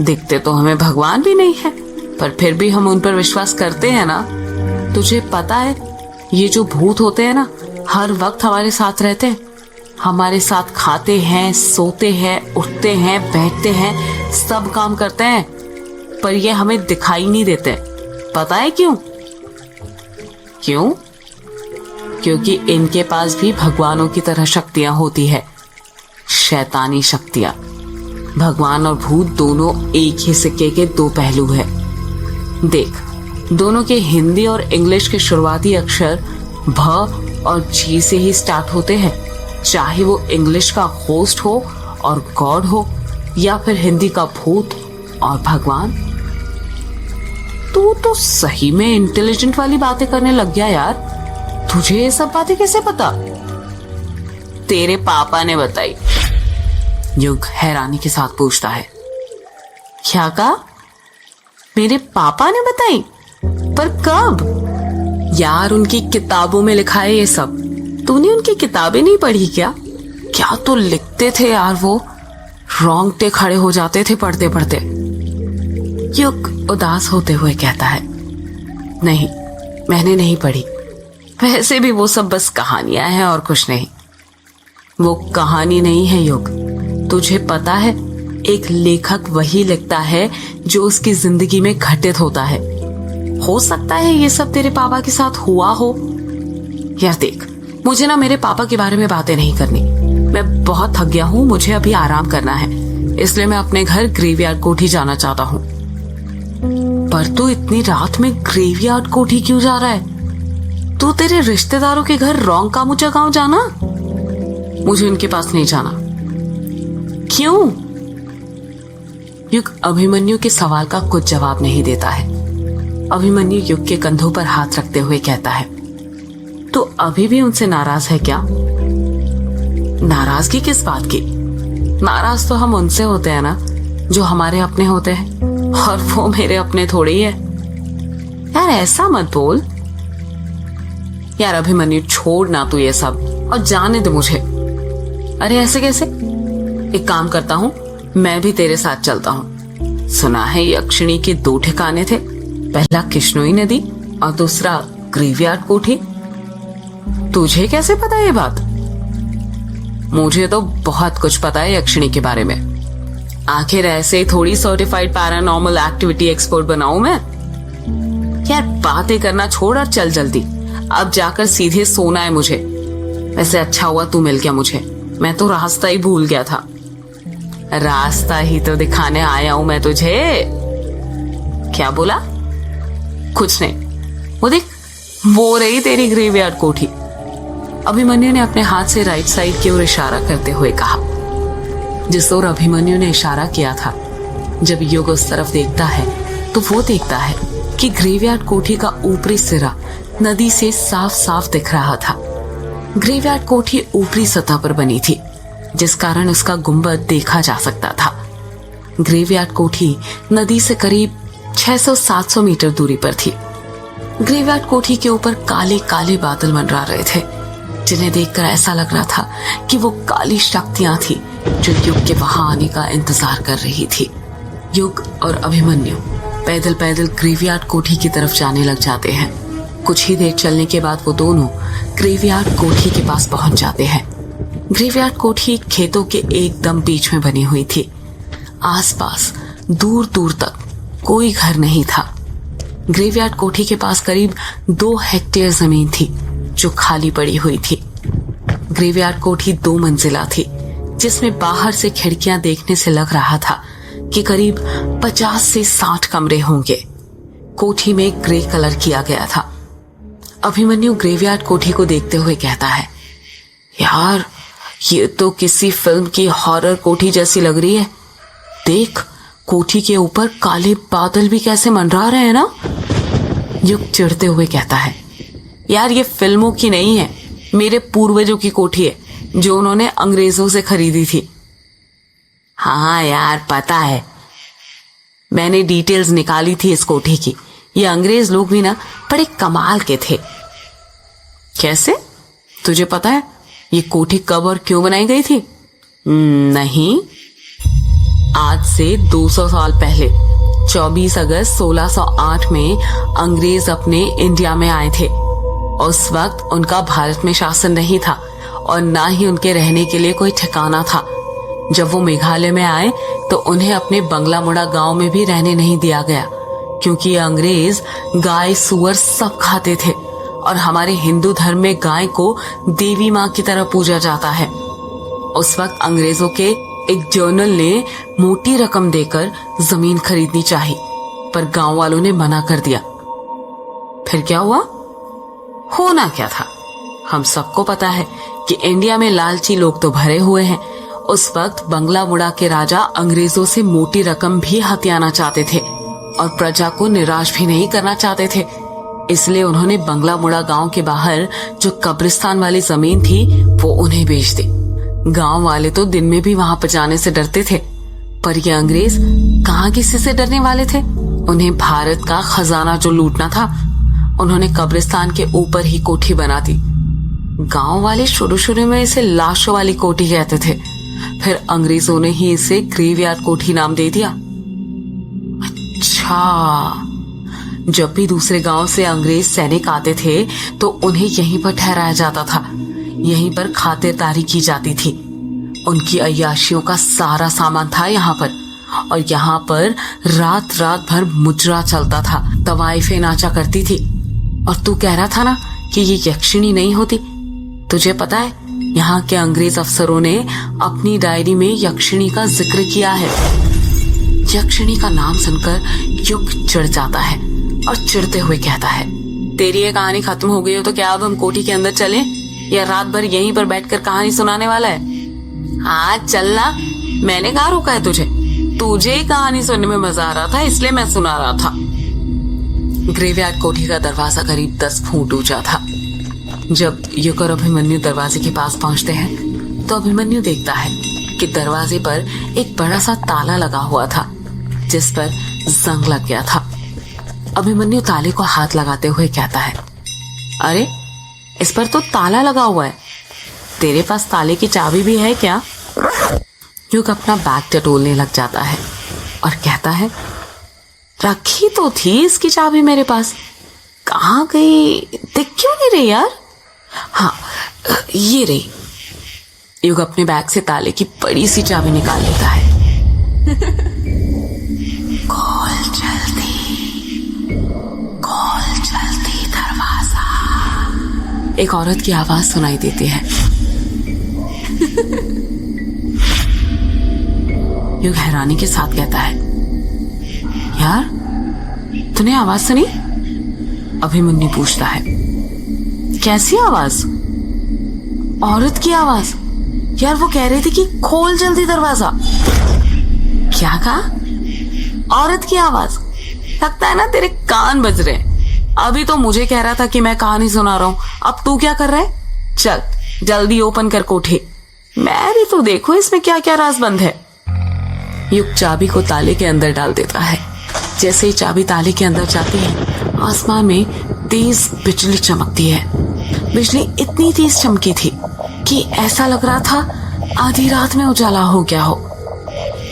दिखते तो हमें भगवान भी नहीं है, पर फिर भी हम उन पर विश्वास करते हैं ना। तुझे पता है, ये जो भूत होते हैं ना, हर वक्त हमारे साथ रहते हैं, हमारे साथ खाते हैं, सोते हैं, उठते हैं, बैठते हैं, सब काम करते हैं, पर ये हमें दिखाई नहीं देते। पता है क्यों? क्यों? क्योंकि इनके पास भी भगवानों की तरह शक्तियां होती है, शैतानी शक्तियां। भगवान और भूत दोनों एक ही सिक्के के दो पहलू है। देख, दोनों के हिंदी और इंग्लिश के शुरुआती अक्षर भ और जी से ही स्टार्ट होते हैं, चाहे वो इंग्लिश का होस्ट हो और गॉड हो या फिर हिंदी का भूत और भगवान। तू तो सही में इंटेलिजेंट वाली बातें करने लग गया यार। तुझे ये सब बातें कैसे पता? तेरे पापा ने बताई। युग हैरानी के साथ पूछता है। क्या कहा? मेरे पापा ने बताई? पर कब? यार उनकी किताबों में लिखा है ये सब। तूने उनकी किताबें नहीं पढ़ी क्या? क्या तो लिखते थे यार वो, रोंगटे खड़े हो जाते थे पढ़ते पढ़ते। युग उदास होते हुए कहता है, नहीं मैंने नहीं पढ़ी। वैसे भी वो सब बस कहानियां हैं और कुछ नहीं। वो कहानी नहीं है युग, तुझे पता है एक लेखक वही लिखता है जो उसकी जिंदगी में घटित होता है। हो सकता है ये सब तेरे पापा के साथ हुआ हो। यार देख, मुझे ना मेरे पापा के बारे में बातें नहीं करनी। मैं बहुत थक गया हूँ, मुझे अभी आराम करना है, इसलिए मैं अपने घर ग्रेवयार्ड कोठी जाना चाहता हूँ। पर तू इतनी रात में ग्रेवयार्ड कोठी क्यों जा रहा है? तू तेरे रिश्तेदारों के घर रोंग कामुचा गांव जाना। मुझे उनके पास नहीं जाना। क्यों? युग अभिमन्यु के सवाल का कुछ जवाब नहीं देता है। अभिमन्यु युग के कंधों पर हाथ रखते हुए कहता है, तो अभी भी उनसे नाराज है क्या? नाराजगी किस बात की? नाराज तो हम उनसे होते हैं ना जो हमारे अपने होते हैं, और वो मेरे अपने थोड़ी है। यार ऐसा मत बोल। यार अभिमन्यु छोड़ ना तू ये सब और जाने दे मुझे। अरे ऐसे कैसे? एक काम करता हूँ, मैं भी तेरे साथ चलता हूँ। सुना है यक्षिणी के 2 ठिकाने थे, पहला किश्नोई नदी और दूसरा ग्रेवयार्ड कोठी। तुझे कैसे पता ये बात? मुझे तो बहुत कुछ पता है यक्षिणी के बारे में। आखिर ऐसे थोड़ी सर्टिफाइड पैरानॉर्मल एक्टिविटी एक्सपर्ट बनाऊं मैं। यार बातें करना छोड़ और चल जल्दी, अब जाकर सीधे सोना है मुझे। वैसे अच्छा हुआ तू मिल गया मुझे, मैं तो रास्ता ही भूल गया था। रास्ता ही तो दिखाने आया हूं मैं तुझे। क्या बोला? कुछ नहीं। वो देख, वो रही तेरी ग्रेवयार्ड कोठी। अभिमन्यु ने अपने हाथ से राइट साइड की ओर इशारा करते हुए कहा। जिस ओर अभिमन्यु ने इशारा किया था, जब युग उस तरफ देखता है तो वो देखता है कि ग्रेवयार्ड कोठी का ऊपरी सिरा नदी से साफ साफ दिख रहा था। ग्रेवयार्ड कोठी ऊपरी सतह पर बनी थी, जिस कारण उसका गुंबद देखा जा सकता था। ग्रेवयार्ड कोठी नदी से करीब 600-700 मीटर दूरी पर थी। ग्रेवयार्ड कोठी के ऊपर काले काले बादल मंडरा रहे थे, जिन्हें देखकर ऐसा लग रहा था कि वो काली शक्तियां थी जो युग के वहां आने का इंतजार कर रही थी। युग और अभिमन्यु पैदल पैदल ग्रेवयार्ड कोठी की तरफ जाने लग जाते हैं। कुछ ही देर चलने के बाद वो दोनों ग्रेवयार्ड कोठी के पास पहुंच जाते हैं। ग्रेवयार्ड कोठी खेतों के एकदम बीच में बनी हुई थी। आसपास दूर दूर तक कोई घर नहीं था। ग्रेवयार्ड कोठी के पास करीब 2 हेक्टेयर जमीन थी जो खाली पड़ी हुई थी। ग्रेवयार्ड कोठी 2 मंजिला थी, जिसमें बाहर से खिड़कियां देखने से लग रहा था कि करीब 50 से 60 कमरे होंगे। कोठी में ग्रे कलर किया गया था। अभिमन्यु ग्रेवयार्ड कोठी को देखते हुए कहता है, यार ये तो किसी फिल्म की हॉरर कोठी जैसी लग रही है। देख, कोठी के ऊपर काले बादल भी कैसे मंडरा रहे हैं ना। युग चिढ़ते हुए कहता है, यार ये फिल्मों की नहीं है, मेरे पूर्वजों की कोठी है जो उन्होंने अंग्रेजों से खरीदी थी। हाँ यार पता है, मैंने डिटेल्स निकाली थी इस कोठी की। ये अंग्रेज लोग भी ना बड़े कमाल के थे। कैसे? तुझे पता है ये कोठी कब और क्यों बनाई गई थी? नहीं, आज से 200 साल पहले 24 अगस्त 1608 में अंग्रेज अपने इंडिया में आए थे। उस वक्त उनका भारत में शासन नहीं था और ना ही उनके रहने के लिए कोई ठिकाना था। जब वो मेघालय में आए तो उन्हें अपने बंगला मुड़ा गांव में भी रहने नहीं दिया गया, क्योंकि ये अंग्रेज गाय सुअर सब खाते थे और हमारे हिंदू धर्म में गाय को देवी माँ की तरह पूजा जाता है। उस वक्त अंग्रेजों के एक जर्नल ने मोटी रकम देकर जमीन खरीदनी चाहिए, पर गांव वालों ने मना कर दिया। फिर क्या हुआ? होना क्या था, हम सबको पता है कि इंडिया में लालची लोग तो भरे हुए हैं। उस वक्त बंगला मुड़ा के राजा अंग्रेजों से मोटी रकम भी हथियाना चाहते थे और प्रजा को निराश भी नहीं करना चाहते थे। इसलिए उन्होंने बंगला मुड़ा गांव के बाहर जो कब्रिस्तान वाली जमीन थी वो उन्हें बेच दी। गांव वाले तो दिन में भी वहां पर जाने से डरते थे, पर ये अंग्रेज कहाँ किसी से डरने वाले थे। उन्हें भारत का खजाना जो लूटना था, उन्होंने कब्रिस्तान के ऊपर ही कोठी बना दी। गांव वाले शुरू शुरू में इसे लाशों वाली कोठी कहते थे, फिर अंग्रेजों ने ही इसे ग्रेवयार्ड कोठी नाम दे दिया। अच्छा, जब भी दूसरे गांव से अंग्रेज सैनिक आते थे तो उन्हें यहीं पर ठहराया जाता था, यहीं पर खातिरदारी की जाती थी। उनकी अय्याशियों का सारा सामान था यहाँ पर, और यहाँ पर रात रात भर मुजरा चलता था, तवाइफें नाचा करती थी। और तू कह रहा था ना कि ये यक्षिणी नहीं होती, तुझे पता है यहाँ के अंग्रेज अफसरों ने अपनी डायरी में यक्षिणी का जिक्र किया है। यक्षिणी का नाम सुनकर युग चिढ़ जाता है और चिढ़ते हुए कहता है, तेरी ये कहानी खत्म हो गई हो तो क्या अब हम कोठी के अंदर चलें, या रात भर यहीं पर बैठकर कहानी सुनाने वाला है? हाँ चलना, मैंने कहा रोका है तुझे, तुझे ही कहानी सुनने में मजा आ रहा था इसलिए मैं सुना रहा था। ग्रेवयार्ड कोठी का दरवाजा करीब 10 फुट ऊंचा था। जब युग और अभिमन्यु दरवाजे के पास पहुंचते हैं तो अभिमन्यु देखता है कि दरवाजे पर एक बड़ा सा ताला लगा हुआ था, जिस पर जंग लग गया था। अभिमन्यु ताले को हाथ लगाते हुए कहता है, अरे इस पर तो ताला लगा हुआ है, तेरे पास ताले की चाबी भी है क्या? युग अपना बैग टटोलने लग जाता है और कहता है, रखी तो थी इसकी चाबी मेरे पास, कहाँ गई दिख क्यों नहीं रही यार? हाँ ये रही। युग अपने बैग से ताले की बड़ी सी चाबी निकाल लेता है। खोल जल्दी दरवाजा, एक औरत की आवाज सुनाई देती है। युग हैरानी के साथ कहता है, यार तूने आवाज सुनी? अभिमन्यु पूछता है, कैसी आवाज? औरत की आवाज। यार वो कह रही थी कि खोल जल्दी दरवाजा। क्या कहा? औरत की आवाज। लगता है ना तेरे कान बज रहे हैं। अभी तो मुझे कह रहा था कि मैं कहानी सुना रहा हूं, अब तू क्या कर रहा है? चल जल्दी ओपन कर कोठी, मैं भी तो देखो इसमें क्या क्या राज बंद है। युग चाबी को ताले के अंदर डाल देता है। जैसे ही चाबी ताले के अंदर जाती है, आसमान में तेज बिजली चमकती है। बिजली इतनी तेज चमकी थी कि ऐसा लग रहा था आधी रात में उजाला हो गया हो।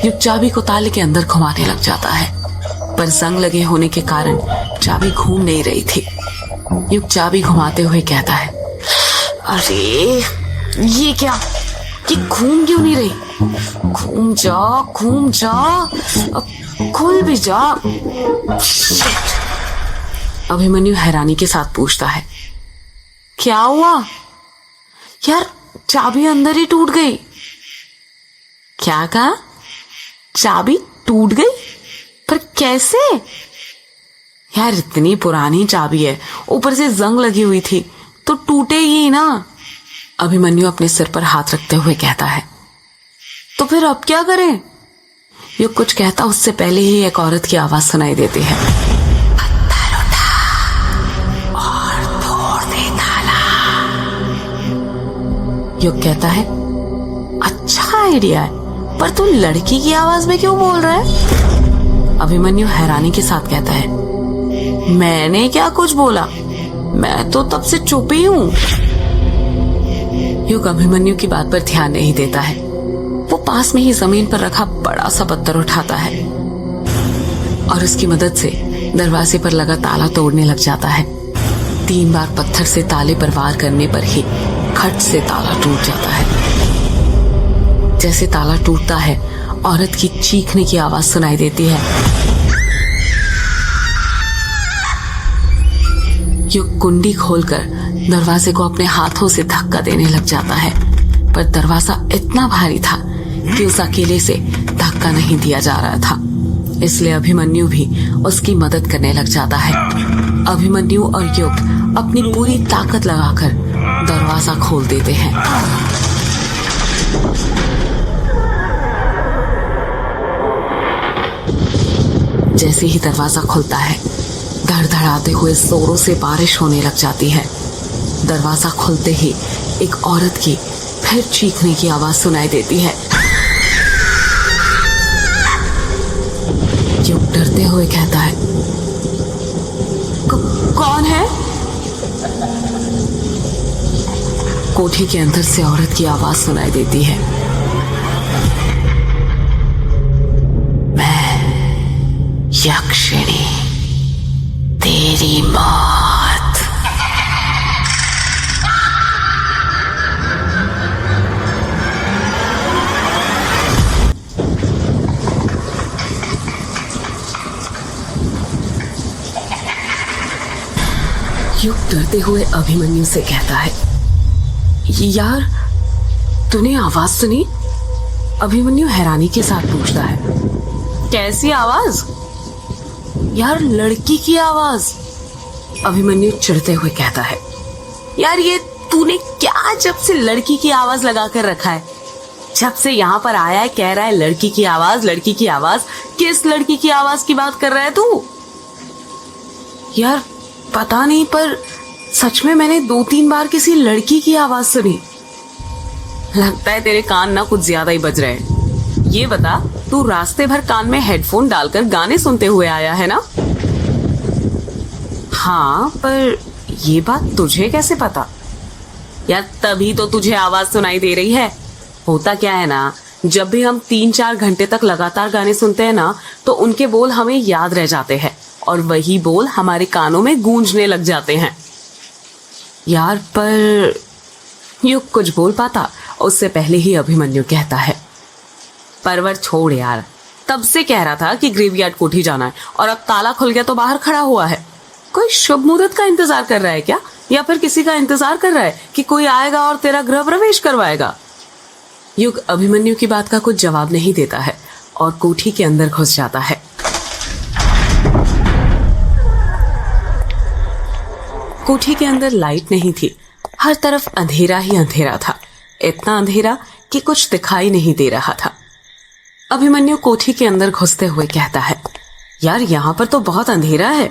युग चाबी को ताले के अंदर घुमाने लग जाता है, पर जंग लगे होने के कारण चाबी घूम नहीं रही थी। युग चाबी घुमाते हुए कहता है, अरे ये क्या, ये घूम क्यों नहीं रही? घूम जा, अब खुल भी जा। अभिमन्यु हैरानी के साथ पूछता है, क्या हुआ? यार चाबी अंदर ही टूट गई। क्या कहा? चाबी टूट गई? पर कैसे? यार इतनी पुरानी चाबी है, ऊपर से जंग लगी हुई थी, तो टूटेगी ना। अभिमन्यु अपने सिर पर हाथ रखते हुए कहता है, तो फिर अब क्या करें? युग कुछ कहता उससे पहले ही एक औरत की आवाज सुनाई देती है, पत्थर उठा और तोड़ दे ताला। युग कहता है, अच्छा आइडिया है, पर तू लड़की की आवाज में क्यों बोल रहा है? अभिमन्यु हैरानी के साथ कहता है, मैंने क्या कुछ बोला, मैं तो तब से चुप ही हूं। युग अभिमन्यु की बात पर ध्यान नहीं देता है। वो पास में ही जमीन पर रखा बड़ा सा पत्थर उठाता है और उसकी मदद से दरवाजे पर लगा ताला तोड़ने लग जाता है। 3 बार पत्थर से ताले पर वार करने पर ही खट से ताला टूट जाता है। जैसे ताला टूटता है, औरत की चीखने की आवाज सुनाई देती है। युग कुंडी खोलकर दरवाजे को अपने हाथों से धक्का देने लग जाता है, पर दरवाजा इतना भारी था कि उस अकेले से धक्का नहीं दिया जा रहा था। इसलिए अभिमन्यु भी उसकी मदद करने लग जाता है। अभिमन्यु और युग अपनी पूरी ताकत लगाकर दरवाजा खोल देते हैं। जैसे ही दरवाजा खुलता है, धड़धड़ाते हुए जोरों से बारिश होने लग जाती है। दरवाजा खुलते ही एक औरत की फिर चीखने की आवाज सुनाई देती है। युग डरते हुए कहता है, कौन है? कोठी के अंदर से औरत की आवाज सुनाई देती है, मैं यक्षिणी, तेरी मौत। युग डरते हुए अभिमन्यु से कहता है, यार तूने आवाज सुनी? अभिमन्यु हैरानी के साथ पूछता है, कैसी आवाज? यार लड़की की आवाज। अभिमन्यु चिढ़ते हुए कहता है, यार ये तूने क्या जब से लड़की की आवाज लगा कर रखा है? जब से यहाँ पर आया है कह रहा है लड़की की आवाज, लड़की की आवाज। किस लड़की की आवाज की बात कर रहा है तू? यार पता नहीं, पर सच में मैंने 2-3 बार किसी लड़की की आवाज सुनी। लगता है तेरे कान ना कुछ ज्यादा ही बज रहे हैं। ये बता, तू रास्ते भर कान में हेडफोन डालकर गाने सुनते हुए आया है ना? हाँ, पर ये बात तुझे कैसे पता? यार तभी तो तुझे आवाज सुनाई दे रही है। होता क्या है ना, जब भी हम 3-4 घंटे तक लगातार गाने सुनते हैं ना, तो उनके बोल हमें याद रह जाते हैं और वही बोल हमारे कानों में गूंजने लग जाते हैं। यार पर युग कुछ बोल पाता उससे पहले ही अभिमन्यु कहता है, परवर छोड़ यार, तब से कह रहा था कि ग्रेवयार्ड कोठी जाना है और अब ताला खुल गया तो बाहर खड़ा हुआ है। कोई शुभ मुहूर्त का इंतजार कर रहा है क्या? या फिर किसी का इंतजार कर रहा है कि कोई आएगा और तेरा गृह प्रवेश करवाएगा? युग अभिमन्यु की बात का कुछ जवाब नहीं देता है और कोठी के अंदर घुस जाता है। कोठी के अंदर लाइट नहीं थी, हर तरफ अंधेरा ही अंधेरा था। इतना अंधेरा कि कुछ दिखाई नहीं दे रहा था। अभिमन्यु कोठी के अंदर घुसते हुए कहता है, यार यहाँ पर तो बहुत अंधेरा है।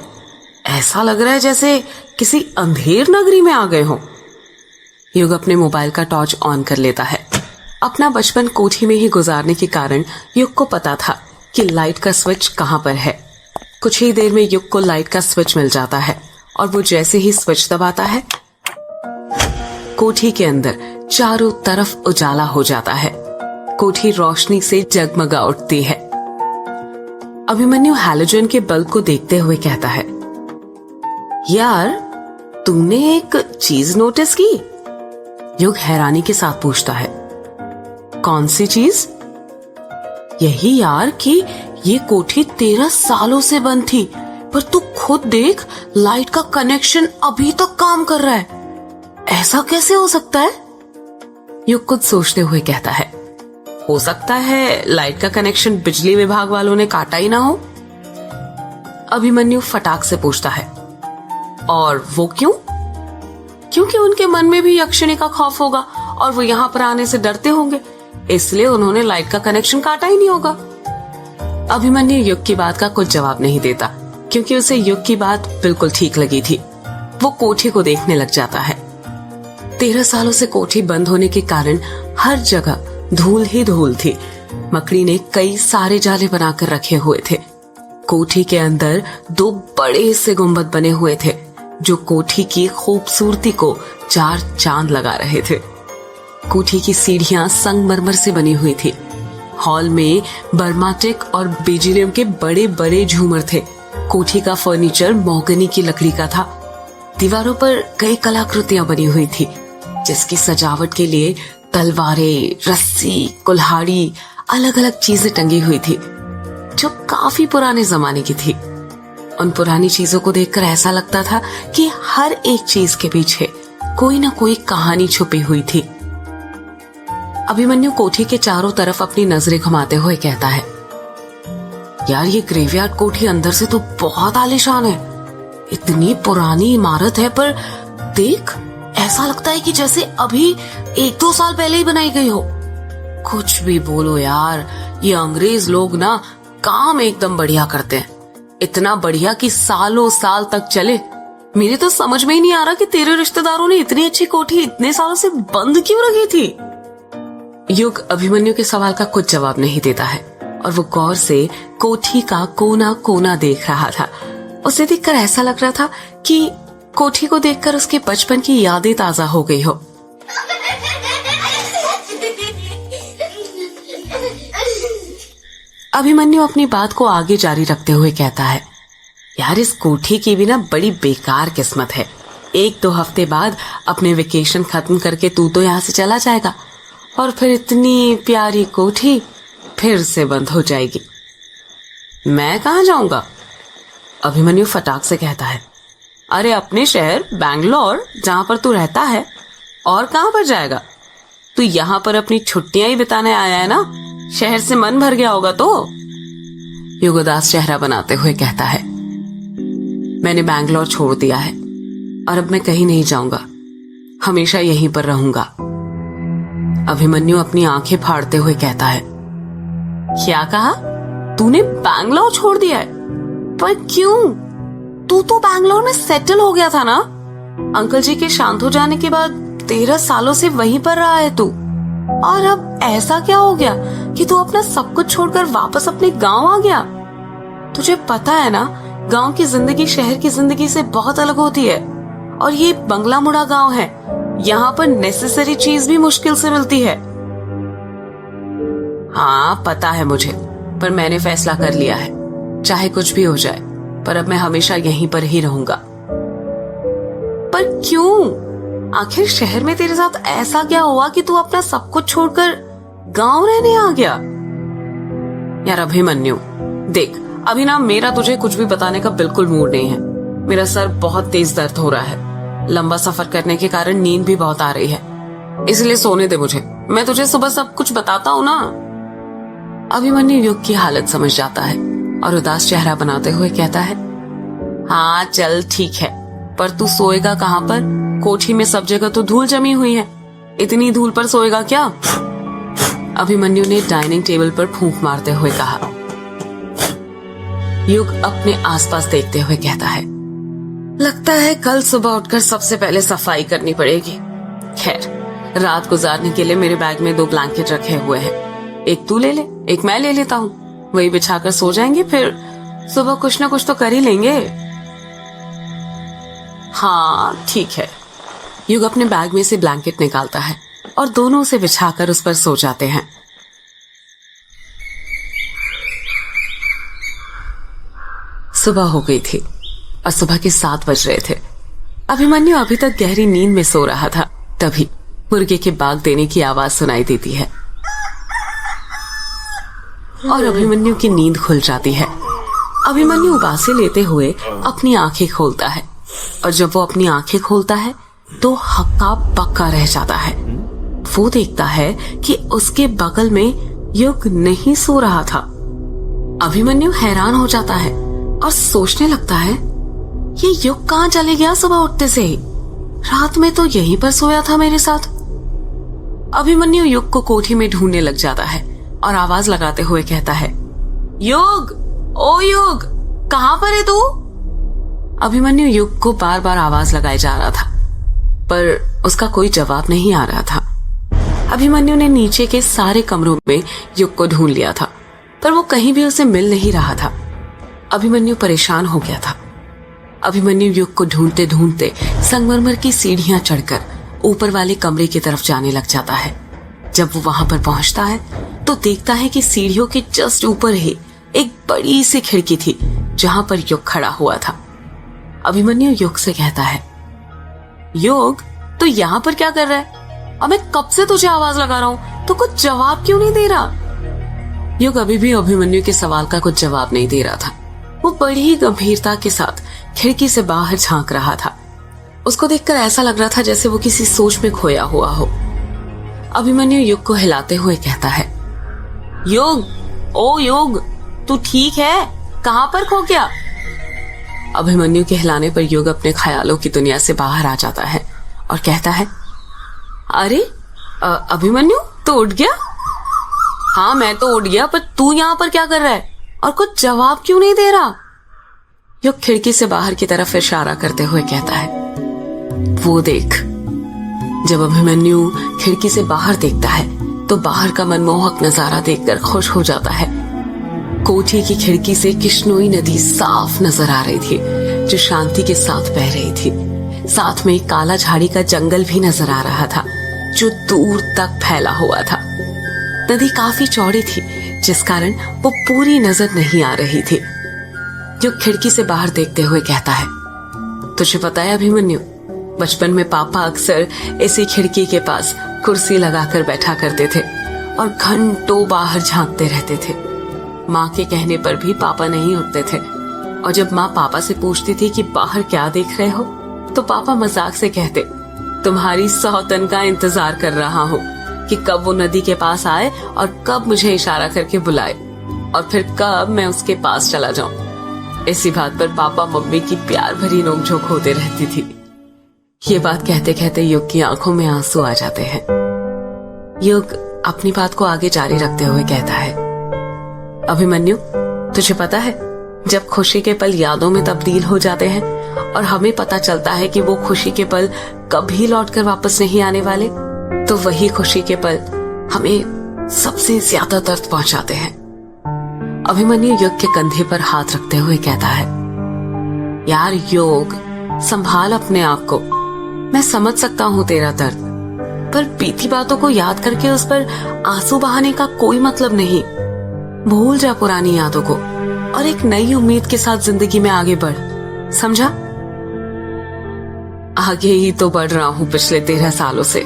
ऐसा लग रहा है जैसे किसी अंधेर नगरी में आ गए हो। युग अपने मोबाइल का टॉर्च ऑन कर लेता है। अपना बचपन कोठी में ही गुजारने के कारण युग को पता था कि लाइट का स्विच कहाँ पर है। कुछ ही देर में युग को लाइट का स्विच मिल जाता है और वो जैसे ही स्विच दबाता है, कोठी के अंदर चारों तरफ उजाला हो जाता है। कोठी रोशनी से जगमगा उठती है। अभिमन्यु हैलोजन के बल्ब को देखते हुए कहता है, यार तुमने एक चीज नोटिस की? युग हैरानी के साथ पूछता है, कौन सी चीज? यही यार कि ये कोठी 13 सालों से बंद थी, पर तू खुद देख, लाइट का कनेक्शन अभी तक काम कर रहा है। ऐसा कैसे हो सकता है? युग कुछ सोचते हुए कहता है, हो सकता है लाइट का कनेक्शन बिजली विभाग वालों ने काटा ही ना हो। अभिमन्यु फटाक से पूछता है, और वो क्यों? क्योंकि उनके मन में भी यक्षिणी का खौफ होगा और वो यहाँ पर आने से डरते होंगे, इसलिए उन्होंने लाइट का कनेक्शन काटा ही नहीं होगा। अभिमन्यु युग की बात का कुछ जवाब नहीं देता, क्योंकि उसे युग की बात बिल्कुल ठीक लगी थी। वो कोठी को देखने लग जाता है। 13 सालों से कोठी बंद होने के कारण हर जगह धूल ही धूल थी। मकड़ी ने कई सारे जाले बनाकर रखे हुए थे। कोठी के अंदर 2 बड़े से गुंबद बने हुए थे, जो कोठी की खूबसूरती को 4 चांद लगा रहे थे। कोठी की सीढ़ियां संगमरमर से बनी हुई थी। हॉल में बर्माटिक और बेजिलियम के बड़े बड़े झूमर थे। कोठी का फर्नीचर मोहगनी की लकड़ी का था। दीवारों पर कई कलाकृतियां बनी हुई थी, जिसकी सजावट के लिए तलवारें, रस्सी, कुल्हाड़ी, अलग अलग चीजें टंगी हुई थी, जो काफी पुराने जमाने की थी। उन पुरानी चीजों को देखकर ऐसा लगता था कि हर एक चीज के पीछे कोई ना कोई कहानी छुपी हुई थी। अभिमन्यु कोठी के चारों तरफ अपनी नजरें घुमाते हुए कहता है, यार ये ग्रेवयार्ड कोठी अंदर से तो बहुत आलीशान है। इतनी पुरानी इमारत है, पर देख, ऐसा लगता है कि जैसे अभी 1-2 साल पहले ही बनाई गई हो। कुछ भी बोलो यार, ये अंग्रेज लोग ना काम एकदम बढ़िया करते हैं। इतना बढ़िया कि सालों साल तक चले। मेरे तो समझ में ही नहीं आ रहा कि तेरे रिश्तेदारों ने इतनी अच्छी कोठी इतने सालों से बंद क्यों रखी थी। युग अभिमन्यु के सवाल का कुछ जवाब नहीं देता है और वो गौर से कोठी का कोना कोना देख रहा था। उसे देखकर ऐसा लग रहा था कि कोठी को देखकर उसके बचपन की यादें ताजा हो गई हो। अभिमन्यु अपनी बात को आगे जारी रखते हुए कहता है, यार इस कोठी की भी ना बड़ी बेकार किस्मत है। 1-2 हफ्ते बाद अपने वेकेशन खत्म करके तू तो यहाँ से चला जाएगा और फिर इतनी प्यारी कोठी फिर से बंद हो जाएगी। मैं कहाँ जाऊंगा? अभिमन्यु फटाक से कहता है, अरे अपने शहर बैंगलोर जहां पर तू रहता है, और कहां पर जाएगा? तू यहाँ पर अपनी छुट्टियां ही बिताने आया है ना, शहर से मन भर गया होगा तो। युग उदास चेहरा बनाते हुए कहता है, मैंने बैंगलोर छोड़ दिया है और अब मैं कहीं नहीं जाऊंगा, हमेशा यहीं पर रहूंगा। अभिमन्यु अपनी आंखें फाड़ते हुए कहता है, क्या कहा? तूने बैंगलोर छोड़ दिया है? पर क्यों? तू तो बैंगलोर में सेटल हो गया था ना। अंकल जी के शांत हो जाने के बाद 13 सालों से वहीं पर रहा है तू, और अब ऐसा क्या हो गया कि तू अपना सब कुछ छोड़कर वापस अपने गांव आ गया? तुझे पता है ना, गांव की जिंदगी शहर की जिंदगी से बहुत अलग होती है, और ये बंगला मुड़ा गांव है, यहाँ पर नेसेसरी चीज भी मुश्किल से मिलती है। हाँ पता है मुझे, पर मैंने फैसला कर लिया है, चाहे कुछ भी हो जाए, पर अब मैं हमेशा यहीं पर ही रहूंगा। पर क्यों? आखिर शहर में तेरे साथ ऐसा क्या हुआ कि तू अपना सब कुछ छोड़कर गांव रहने आ गया? यार अभिमन्यु देख, अभी ना मेरा तुझे कुछ भी बताने का बिल्कुल मूड नहीं है। मेरा सर बहुत तेज दर्द हो रहा है, लंबा सफर करने के कारण नींद भी बहुत आ रही है, इसलिए सोने दे मुझे, मैं तुझे सुबह सब कुछ बताता हूँ ना। अभिमन्यु युग की हालत समझ जाता है और उदास चेहरा बनाते हुए कहता है, हाँ चल ठीक है, पर तू सोएगा कहाँ पर? कोठी में सब जगह तो धूल जमी हुई है, इतनी धूल पर सोएगा क्या? अभिमन्यु ने डाइनिंग टेबल पर फूंक मारते हुए कहा। युग अपने आसपास देखते हुए कहता है, लगता है कल सुबह उठकर सबसे पहले सफाई करनी पड़ेगी। खैर, रात गुजारने के लिए मेरे बैग में 2 ब्लैंकेट रखे हुए हैं, एक तू ले ले, एक मैं ले लेता हूँ, वही बिछाकर सो जाएंगे, फिर सुबह कुछ ना कुछ तो कर ही लेंगे। हाँ ठीक है। युग अपने बैग में से ब्लैंकेट निकालता है और दोनों उसे बिछाकर उस पर सो जाते हैं। सुबह हो गई थी और सुबह के 7 बज रहे थे। अभिमन्यु अभी तक गहरी नींद में सो रहा था, तभी मुर्गे के बाग देने की आवाज सुनाई देती है और अभिमन्यु की नींद खुल जाती है। अभिमन्यु उबासे लेते हुए अपनी आंखें खोलता है और जब वो अपनी आंखें खोलता है तो हक्का बक्का रह जाता है। वो देखता है कि उसके बगल में युग नहीं सो रहा था। अभिमन्यु हैरान हो जाता है और सोचने लगता है, ये युग कहाँ चले गया सुबह उठते से ही? रात में तो यहीं पर सोया था मेरे साथ। अभिमन्यु युग को कोठी में ढूंढने लग जाता है और आवाज लगाते हुए कहता है, युग, ओ युग, कहाँ पर है तू? अभिमन्यु युग को बार बार आवाज लगाए जा रहा था, पर उसका कोई जवाब नहीं आ रहा था। अभिमन्यु ने नीचे के सारे कमरों में युग को ढूंढ लिया था, पर वो कहीं भी उसे मिल नहीं रहा था। अभिमन्यु परेशान हो गया था। अभिमन्यु युग को ढूंढते ढूंढते संगमरमर की सीढ़ियां चढ़कर ऊपर वाले कमरे की तरफ जाने लग जाता है। जब वो वहां पर पहुंचता है तो देखता है कि सीढ़ियों के जस्ट ऊपर ही एक बड़ी सी खिड़की थी जहां पर युग खड़ा हुआ था। अभिमन्यु युग से कहता है, युग तो यहाँ पर क्या कर रहा है? अब मैं कब से तुझे आवाज लगा रहा हूँ, तो कुछ जवाब क्यों नहीं दे रहा? युग अभी भी अभिमन्यु के सवाल का कुछ जवाब नहीं दे रहा था। वो बड़ी ही गंभीरता के साथ खिड़की से बाहर झांक रहा था। उसको देखकर ऐसा लग रहा था जैसे वो किसी सोच में खोया हुआ हो। अभिमन्यु युग को हिलाते हुए कहता है, युग, ओ युग, तू ठीक है? कहाँ पर खो गया? अभिमन्यु के हिलाने पर युग अपने ख्यालों की दुनिया से बाहर आ जाता है और कहता है, अरे अभिमन्यु, तो उठ गया? हाँ मैं तो उठ गया, पर तू यहाँ पर क्या कर रहा है और कुछ जवाब क्यों नहीं दे रहा? युग खिड़की से बाहर की तरफ इशारा करते हुए कहता है, वो देख। जब अभिमन्यु खिड़की से बाहर देखता है तो बाहर का मनमोहक नजारा देखकर खुश हो जाता है। कोठी की खिड़की से किश्नोई नदी साफ नजर आ रही थी जो शांति के साथ बह रही थी। साथ में काला झाड़ी का जंगल भी नजर आ रहा था जो दूर तक फैला हुआ था। नदी काफी चौड़ी थी जिस कारण वो पूरी नजर नहीं आ रही थी। जो खिड़की से बाहर देखते हुए कहता है, तुझे पता है अभिमन्यु, बचपन में पापा अक्सर इसी खिड़की के पास कुर्सी लगाकर बैठा करते थे और घंटों बाहर झांकते रहते थे। माँ के कहने पर भी पापा नहीं उठते थे और जब माँ पापा से पूछती थी कि बाहर क्या देख रहे हो तो पापा मजाक से कहते, तुम्हारी सौतन का इंतजार कर रहा हूँ कि कब वो नदी के पास आए और कब मुझे इशारा करके बुलाए और फिर कब मैं उसके पास चला जाऊं। इसी बात पर पापा मम्मी की प्यार भरी नोकझोंक होते रहती थी। ये बात कहते कहते युग की आंखों में आंसू आ जाते हैं। युग अपनी बात को आगे जारी रखते हुए कहता है, अभिमन्यु, तुझे पता है जब खुशी के पल यादों में तब्दील हो जाते हैं और हमें पता चलता है कि वो खुशी के पल कभी लौटकर वापस नहीं आने वाले, तो वही खुशी के पल हमें सबसे ज्यादा दर्द पहुंचाते हैं। अभिमन्यु युग के कंधे पर हाथ रखते हुए कहता है, यार योग, संभाल अपने आप को। मैं समझ सकता हूँ तेरा दर्द, पर बीती बातों को याद करके उस पर आंसू बहाने का कोई मतलब नहीं। भूल जा पुरानी यादों को और एक नई उम्मीद के साथ जिंदगी में आगे बढ़, समझा? आगे ही तो बढ़ रहा हूँ पिछले 13 सालों से,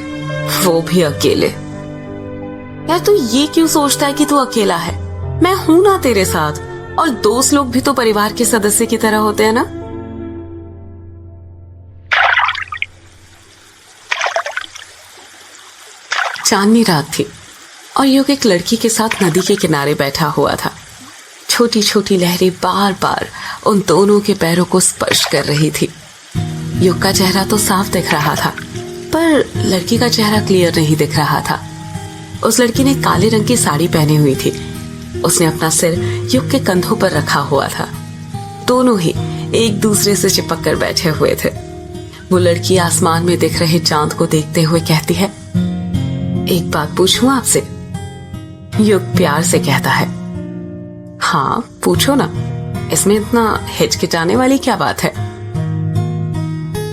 वो भी अकेले। यार तू ये क्यों सोचता है कि तू अकेला है? मैं हूं ना तेरे साथ, और दोस्त लोग भी तो परिवार के सदस्य की तरह होते हैं ना। चांदनी रात थी और युग एक लड़की के साथ नदी के किनारे बैठा हुआ था। छोटी छोटी लहरें बार बार उन दोनों के पैरों को स्पर्श कर रही थी। युग का चेहरा तो साफ दिख रहा था, पर लड़की का चेहरा क्लियर नहीं दिख रहा था। उस लड़की ने काले रंग की साड़ी पहनी हुई थी। उसने अपना सिर युग के कंधों पर रखा हुआ था। दोनों ही एक दूसरे से चिपक कर बैठे हुए थे। वो लड़की आसमान में दिख रहे चांद को देखते हुए कहती है, एक बात पूछूं आपसे? युग प्यार से कहता है, हाँ पूछो ना, इसमें इतना हिचकिचाने वाली क्या बात है?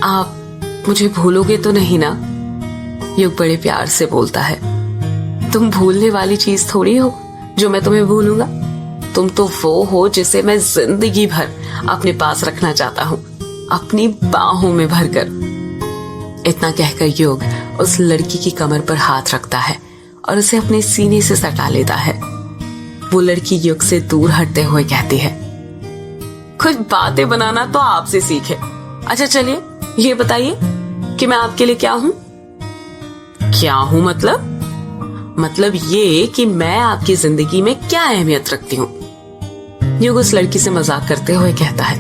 आप मुझे भूलोगे तो नहीं ना? युग बड़े प्यार से बोलता है, तुम भूलने वाली चीज थोड़ी हो जो मैं तुम्हें भूलूंगा। तुम तो वो हो जिसे मैं जिंदगी भर अपने पास रखना चाहता हूँ, अपनी बाहों में भरकर। इतना कहकर युग उस लड़की की कमर पर हाथ रखता है और उसे अपने सीने से सटा लेता है। वो लड़की युग से दूर हटते हुए कहती है, कुछ बातें बनाना तो आपसे सीखे। अच्छा चलिए ये बताइए कि मैं आपके लिए क्या हूं? क्या हूं मतलब? मतलब ये कि मैं आपकी जिंदगी में क्या अहमियत रखती हूँ। युग उस लड़की से मजाक करते हुए कहता है,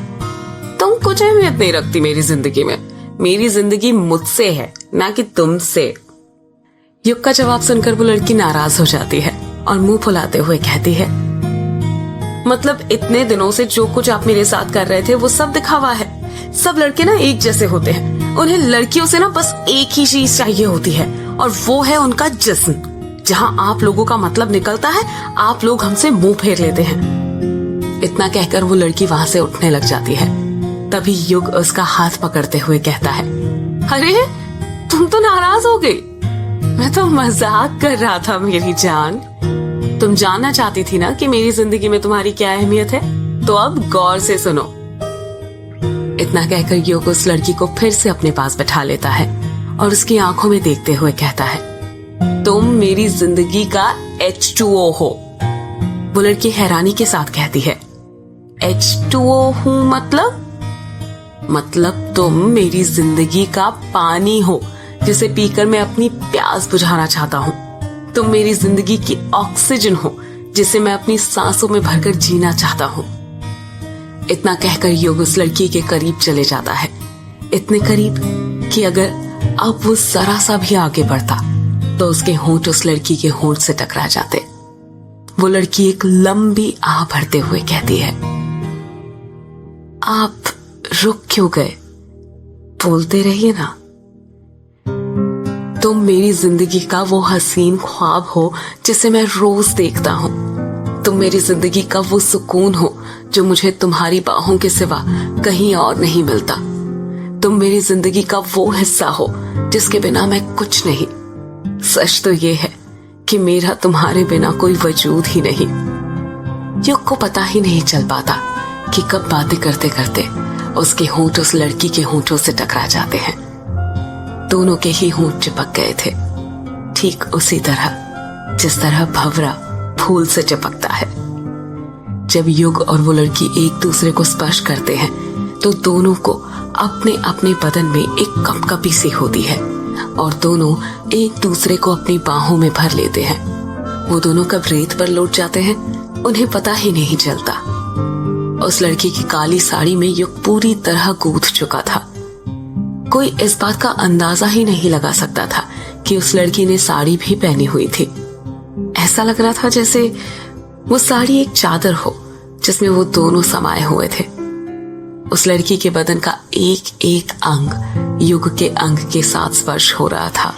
तुम कुछ अहमियत नहीं रखती मेरी जिंदगी में। मेरी जिंदगी मुझसे है, ना कि तुमसे। युग का जवाब सुनकर वो लड़की नाराज हो जाती है और मुंह फुलाते हुए कहती है, मतलब इतने दिनों से जो कुछ आप मेरे साथ कर रहे थे वो सब दिखावा है। सब लड़के ना एक जैसे होते हैं, उन्हें लड़कियों से ना बस एक ही चीज चाहिए होती है और वो है उनका जिस्म। जहां आप लोगों का मतलब निकलता है, आप लोग हमसे मुंह फेर लेते हैं। इतना कहकर वो लड़की वहां से उठने लग जाती है। तभी युग उसका हाथ पकड़ते हुए कहता है, अरे तुम तो नाराज हो गई। मैं तो मजाक कर रहा था मेरी जान। तुम जानना चाहती थी ना कि मेरी जिंदगी में तुम्हारी क्या अहमियत है, तो अब गौर से सुनो। इतना कहकर युग उस लड़की को फिर से अपने पास बैठा लेता है और उसकी आंखों में देखते हुए कहता है, तुम मेरी जिंदगी का H2O हो। वो लड़की हैरानी के साथ कहती है, H2O हूं मतलब तुम मेरी जिंदगी का पानी हो जिसे पीकर मैं अपनी प्यास बुझाना चाहता हूँ। तुम मेरी जिंदगी की ऑक्सीजन हो जिसे मैं अपनी सांसों में भरकर जीना चाहता हूँ। इतना कहकर युग उस लड़की के करीब चले जाता है, इतने करीब कि अगर अब वो जरा सा भी आगे बढ़ता तो उसके होंठ उस लड़की के होंठ से टकरा जाते। वो लड़की एक लंबी आह भरते हुए कहती है, आप रुक क्यों गए? बोलते रहिए ना। तुम मेरी जिंदगी का वो हसीन ख्वाब हो जिसे मैं रोज देखता हूँ। तुम मेरी जिंदगी का वो सुकून हो जो मुझे तुम्हारी बाहों के सिवा कहीं और नहीं मिलता। तुम मेरी जिंदगी का वो हिस्सा हो जिसके बिना मैं कुछ नहीं। सच तो ये है कि मेरा तुम्हारे बिना कोई वजूद ही नहीं। युग को पता ही नहीं चल पाता कि कब बातें करते करते उसके होंठ उस लड़की के होंठों से टकरा जाते हैं। दोनों के ही होंठ चिपक गए थे, ठीक उसी तरह जिस तरह भंवरा फूल से चिपकता है। जब युग और वो लड़की एक दूसरे को स्पर्श करते हैं तो दोनों को अपने अपने बदन में एक कपकपी सी होती है और दोनों एक दूसरे को अपनी बाहों में भर लेते हैं। वो दोनों कब रेत पर लौट जाते हैं उन्हें पता ही नहीं चलता। उस लड़की की काली साड़ी में युग पूरी तरह गूंथ चुका था। कोई इस बात का अंदाजा ही नहीं लगा सकता था कि उस लड़की ने साड़ी भी पहनी हुई थी। ऐसा लग रहा था जैसे वो साड़ी एक चादर हो जिसमें वो दोनों समाये हुए थे। उस लड़की के बदन का एक एक अंग युग के अंग के साथ स्पर्श हो रहा था।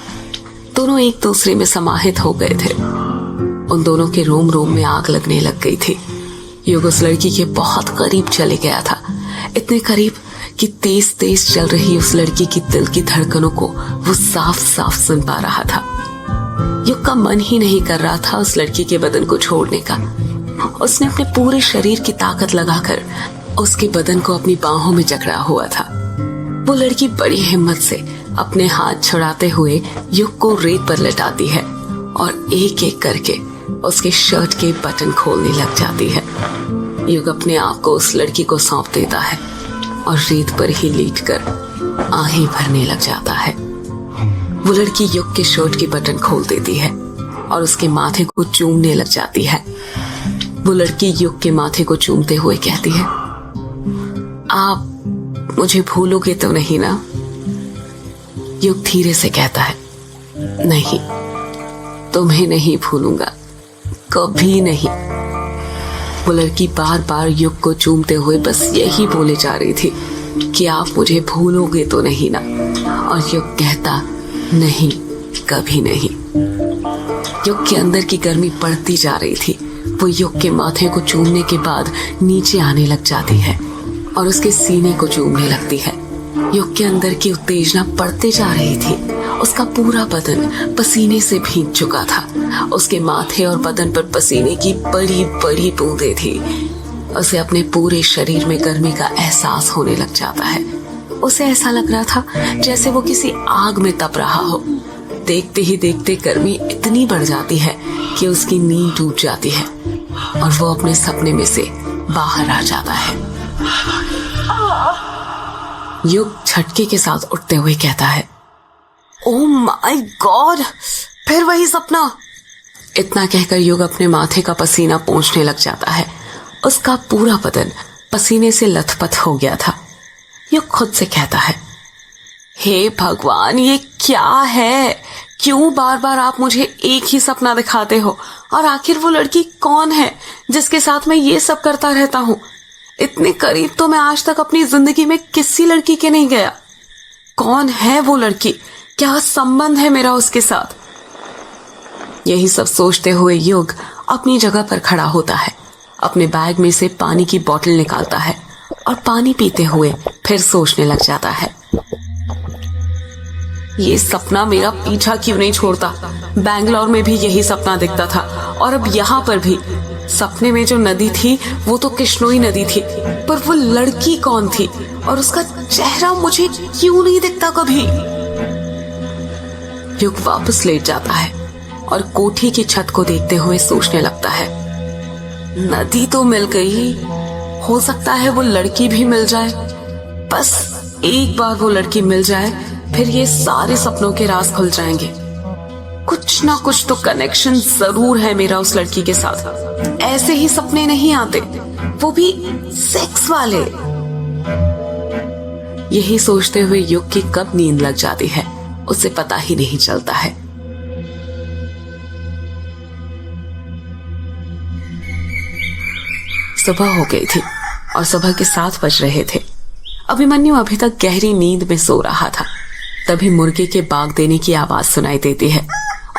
दोनों एक दूसरे में समाहित हो गए थे। उन दोनों के रोम रोम में आग लगने लग गई थी। युग उस लड़की के बहुत करीब चले गया था, इतने करीब कि तेज तेज चल रही उस लड़की की दिल की धड़कनों को वो साफ साफ सुन पा रहा था। युग का मन ही नहीं कर रहा था उस लड़की के बदन को छोड़ने का। उसने अपने पूरे शरीर की ताकत लगाकर उसके बदन को अपनी बाहों में जकड़ा हुआ था। वो लड़की बड़ी हिम्मत से अपने हाथ छुड़ाते हुए युग को रेत पर लेटाती है और एक एक करके उसके शर्ट के बटन खोलने लग जाती है। युग अपने आप को उस लड़की को सौंप देता है और रेत पर ही लेटकर आहें भरने लग जाता है। वो लड़की युग के शर्ट के बटन खोल देती है और उसके माथे को चूमने लग जाती है। वो लड़की युग के माथे को चूमते हुए कहती है, आप मुझे भूलोगे तो नहीं ना? युग धीरे से कहता है, नहीं, तुम्हें नहीं भूलूंगा, कभी नहीं। वो लड़की बार बार युग को चूमते हुए बस यही बोले जा रही थी कि आप मुझे भूलोगे तो नहीं ना। और युग कहता, नहीं, कभी नहीं। युग के अंदर की गर्मी बढ़ती जा रही थी। वो युग के माथे को चूमने के बाद नीचे आने लग जाती है और उसके सीने को चूमने लगती है। युग के अंदर की उत्तेजना बढ़ते जा रही थी। उसका पूरा बदन पसीने से भीग चुका था। उसके माथे और बदन पर पसीने की बड़ी बड़ी बूंदें थी। उसे अपने पूरे शरीर में गर्मी का एहसास होने लग जाता है। उसे ऐसा लग रहा था जैसे वो किसी आग में तप रहा हो। देखते ही देखते गर्मी इतनी बढ़ जाती है कि उसकी नींद टूट जाती है और वो अपने सपने में से बाहर आ जाता है। युग झटके के साथ उठते हुए कहता है, ओह माय गॉड, फिर वही सपना। इतना कहकर युग अपने माथे का पसीना पोंछने लग जाता है। उसका पूरा बदन पसीने से लथपथ हो गया था। युग खुद से कहता है, हे भगवान, ये क्या है? क्यों बार बार आप मुझे एक ही सपना दिखाते हो? और आखिर वो लड़की कौन है जिसके साथ मैं ये सब करता रहता हूँ? इतने करीब तो मैं आज तक अपनी जिंदगी में किसी लड़की के नहीं गया। कौन है वो लड़की? क्या संबंध है मेरा उसके साथ? यही सब सोचते हुए युग अपनी जगह पर खड़ा होता है। अपने बैग में से पानी की बोतल निकालता है और पानी पीते हुए फिर सोचने लग जाता है, ये सपना मेरा पीछा क्यों नहीं छोड़ता? बैंगलोर में भी यही सपना दिखता था और अब यहाँ पर भी। सपने में जो नदी थी वो तो किश्नोई नदी थी, पर वो लड़की कौन थी और उसका चेहरा मुझे क्यों नहीं दिखता कभी? युग वापस लेट जाता है और कोठी की छत को देखते हुए सोचने लगता है, नदी तो मिल गई, हो सकता है वो लड़की भी मिल जाए। बस एक बार वो लड़की मिल जाए, फिर ये सारे सपनों के राज खुल जाएंगे। कुछ ना कुछ तो कनेक्शन जरूर है मेरा उस लड़की के साथ। ऐसे ही सपने नहीं आते, वो भी सेक्स वाले। यही सोचते हुए युग की कब नींद लग जाती है उसे पता ही नहीं चलता है। सुबह हो गई थी और सुबह के 7 बज रहे थे। अभिमन्यु अभी तक गहरी नींद में सो रहा था। तभी मुर्गे के बाग देने की आवाज सुनाई देती है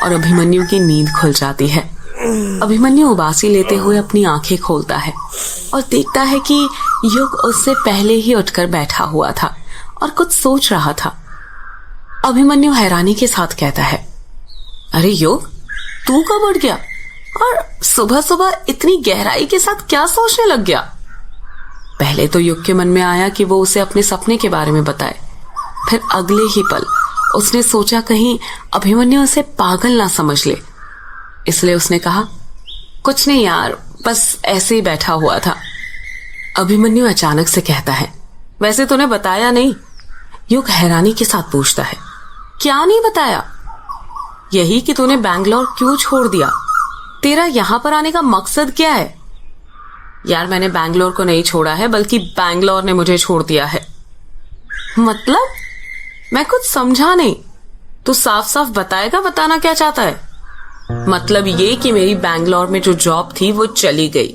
और अभिमन्यु की नींद खुल जाती है। अभिमन्यु उबासी लेते हुए अपनी आंखें खोलता है और देखता है कि युग उससे पहले ही उठकर बैठा हुआ था और कुछ सोच रहा था। अभिमन्यु हैरानी के साथ कहता है, अरे युग, तू कब उठ गया और सुबह सुबह इतनी गहराई के साथ क्या सोचने लग गया? पहले तो युग के मन में आया कि वो उसे अपने सपने के बारे में बताए, फिर अगले ही पल उसने सोचा कहीं अभिमन्यु उसे पागल ना समझ ले, इसलिए उसने कहा, कुछ नहीं यार, बस ऐसे ही बैठा हुआ था। अभिमन्यु अचानक से कहता है, वैसे तूने बताया नहीं? युग हैरानी के साथ पूछता है, क्या नहीं बताया? यही कि तूने बैंगलोर क्यों छोड़ दिया, तेरा यहां पर आने का मकसद क्या है? यार मैंने बैंगलोर को नहीं छोड़ा है, बल्कि बैंगलोर ने मुझे छोड़ दिया है। मतलब? मैं कुछ समझा नहीं, तू साफ साफ बताएगा बताना क्या चाहता है? मतलब ये कि मेरी बैंगलोर में जो जॉब थी वो चली गई।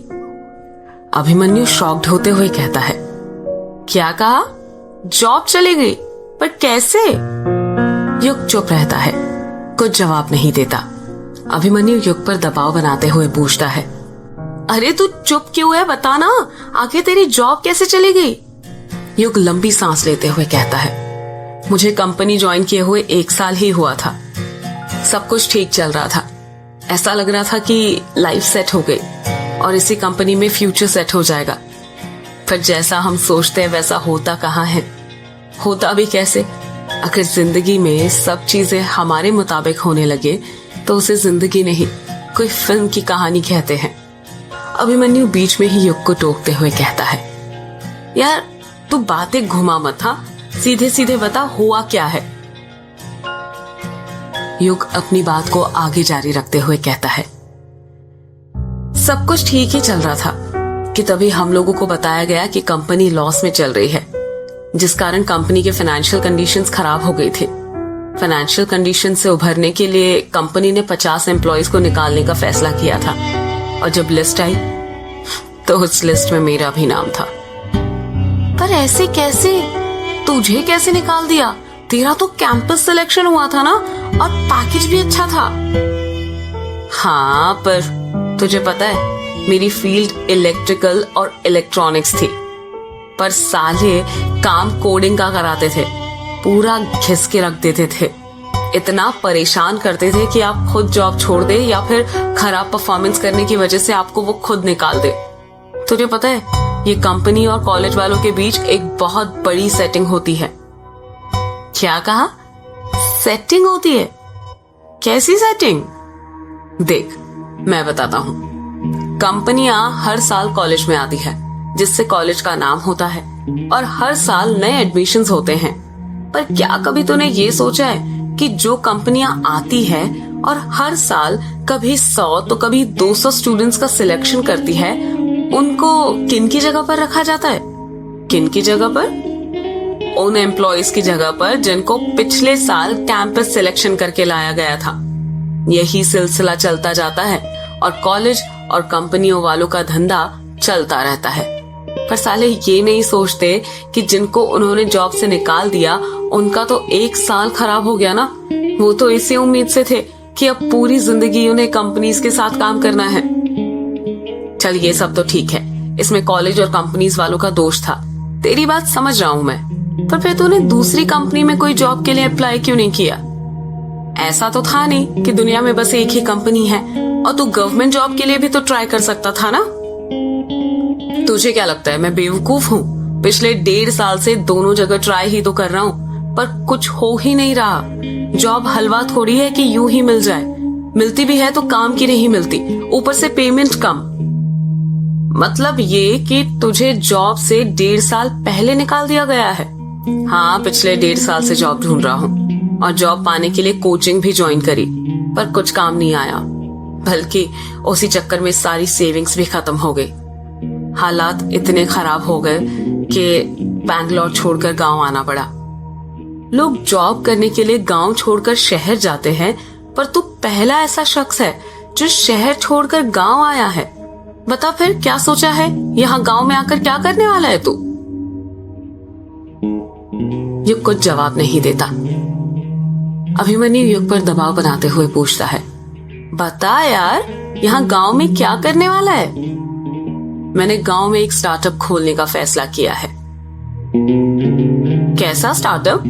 अभिमन्यु शॉक्ड होते हुए कहता है, क्या कहा? जॉब चली गई? पर कैसे? युग चुप रहता है, कुछ जवाब नहीं देता। अभिमन्यु युग पर दबाव बनाते हुए पूछता है, अरे तू चुप क्यों है, बताना, आखिर तेरी जॉब कैसे चली गई? युग लंबी सांस लेते हुए कहता है, मुझे कंपनी ज्वाइन किए हुए 1 साल ही हुआ था। सब कुछ ठीक चल रहा था, ऐसा लग रहा था कि लाइफ सेट हो गई और इसी कंपनी में फ्यूचर सेट हो जाएगा। पर जैसा हम सोचते हैं वैसा होता कहाँ है, होता भी कैसे? अगर जिंदगी में सब चीजें हमारे मुताबिक होने लगे तो उसे जिंदगी नहीं, कोई फिल्म की कहानी कहते हैं। अभिमन्यु बीच में ही युग को टोकते हुए कहता है, यार तू बातें घुमा मत, हाँ, सीधे सीधे बता हुआ क्या है? युग अपनी बात को आगे जारी रखते हुए कहता है, सब कुछ ठीक ही चल रहा था कि तभी हम लोगों को बताया गया कि कंपनी लॉस में चल रही है, जिस कारण कंपनी के फाइनेंशियल कंडीशंस खराब हो गई थी। फाइनेंशियल कंडीशन से उभरने के लिए कंपनी ने 50 एम्प्लॉयज को निकालने का फैसला किया था और जब लिस्ट आई तो उस लिस्ट में मेरा भी नाम था। पर ऐसे कैसे? तुझे कैसे निकाल दिया? तेरा तो कैंपस सिलेक्शन हुआ था ना और पैकेज भी अच्छा था। हाँ, पर तुझे पता है मेरी फील्ड इलेक्ट्रिकल और इलेक्ट्रॉनिक्स थी, पर साले काम कोडिंग का कराते थे, पूरा घिस के रख देते थे, इतना परेशान करते थे कि आप खुद जॉब छोड़ दे या फिर खराब परफॉर्मेंस करने की वजह से आपको वो खुद निकाल दे। तुझे पता है ये कंपनी और कॉलेज वालों के बीच एक बहुत बड़ी सेटिंग होती है। क्या कहा? सेटिंग होती है? कैसी सेटिंग? देख मैं बताता हूँ। कंपनियां हर साल कॉलेज में आती है, जिससे कॉलेज का नाम होता है और हर साल नए एडमिशन्स होते हैं। पर क्या कभी तूने ये सोचा है कि जो कंपनियां आती है और हर साल कभी 100 तो कभी 200 स्टूडेंट्स का सिलेक्शन करती है, उनको किन की जगह पर रखा जाता है? किन की जगह पर? उन एम्प्लॉयज की जगह पर जिनको पिछले साल कैंपस सिलेक्शन करके लाया गया था। यही सिलसिला चलता जाता है और कॉलेज और कंपनियों वालों का धंधा चलता रहता है। पर साले ये नहीं सोचते कि जिनको उन्होंने जॉब से निकाल दिया उनका तो 1 साल खराब हो गया ना। वो तो इसी उम्मीद से थे कि अब पूरी जिंदगी उन्हें कंपनीज के साथ काम करना है। चल ये सब तो ठीक है, इसमें कॉलेज और कंपनीज वालों का दोष था, तेरी बात समझ रहा हूं मैं। पर फिर तूने दूसरी कंपनी में कोई जॉब के लिए अप्लाई क्यों नहीं किया? ऐसा तो था नहीं कि दुनिया में बस एक ही कंपनी है और तू गवर्नमेंट जॉब के लिए भी तो ट्राई कर सकता था ना। तुझे क्या लगता है मैं बेवकूफ हूँ? पिछले 1.5 साल से दोनों जगह ट्राई ही तो कर रहा हूँ, पर कुछ हो ही नहीं रहा। जॉब हलवा थोड़ी है कि यूं ही मिल जाए, मिलती भी है तो काम की नहीं मिलती, ऊपर से पेमेंट कम। मतलब ये कि तुझे जॉब से 1.5 साल पहले निकाल दिया गया है। हाँ, पिछले 1.5 साल से जॉब ढूंढ रहा हूँ और जॉब पाने के लिए कोचिंग भी ज्वाइन करी, पर कुछ काम नहीं आया, बल्कि उसी चक्कर में सारी सेविंग्स भी खत्म हो गई। हालात इतने खराब हो गए कि बैंगलोर छोड़कर गांव आना पड़ा। लोग जॉब करने के लिए गांव छोड़कर शहर जाते हैं, पर तू पहला ऐसा शख्स है जो शहर छोड़कर गांव आया है। बता फिर क्या सोचा है, यहाँ गांव में आकर क्या करने वाला है तू? ये कुछ जवाब नहीं देता। अभिमन्यु युग पर दबाव बनाते हुए पूछता है, बता यार, यहाँ गांव में क्या करने वाला है? मैंने गांव में एक स्टार्टअप खोलने का फैसला किया है। कैसा स्टार्टअप?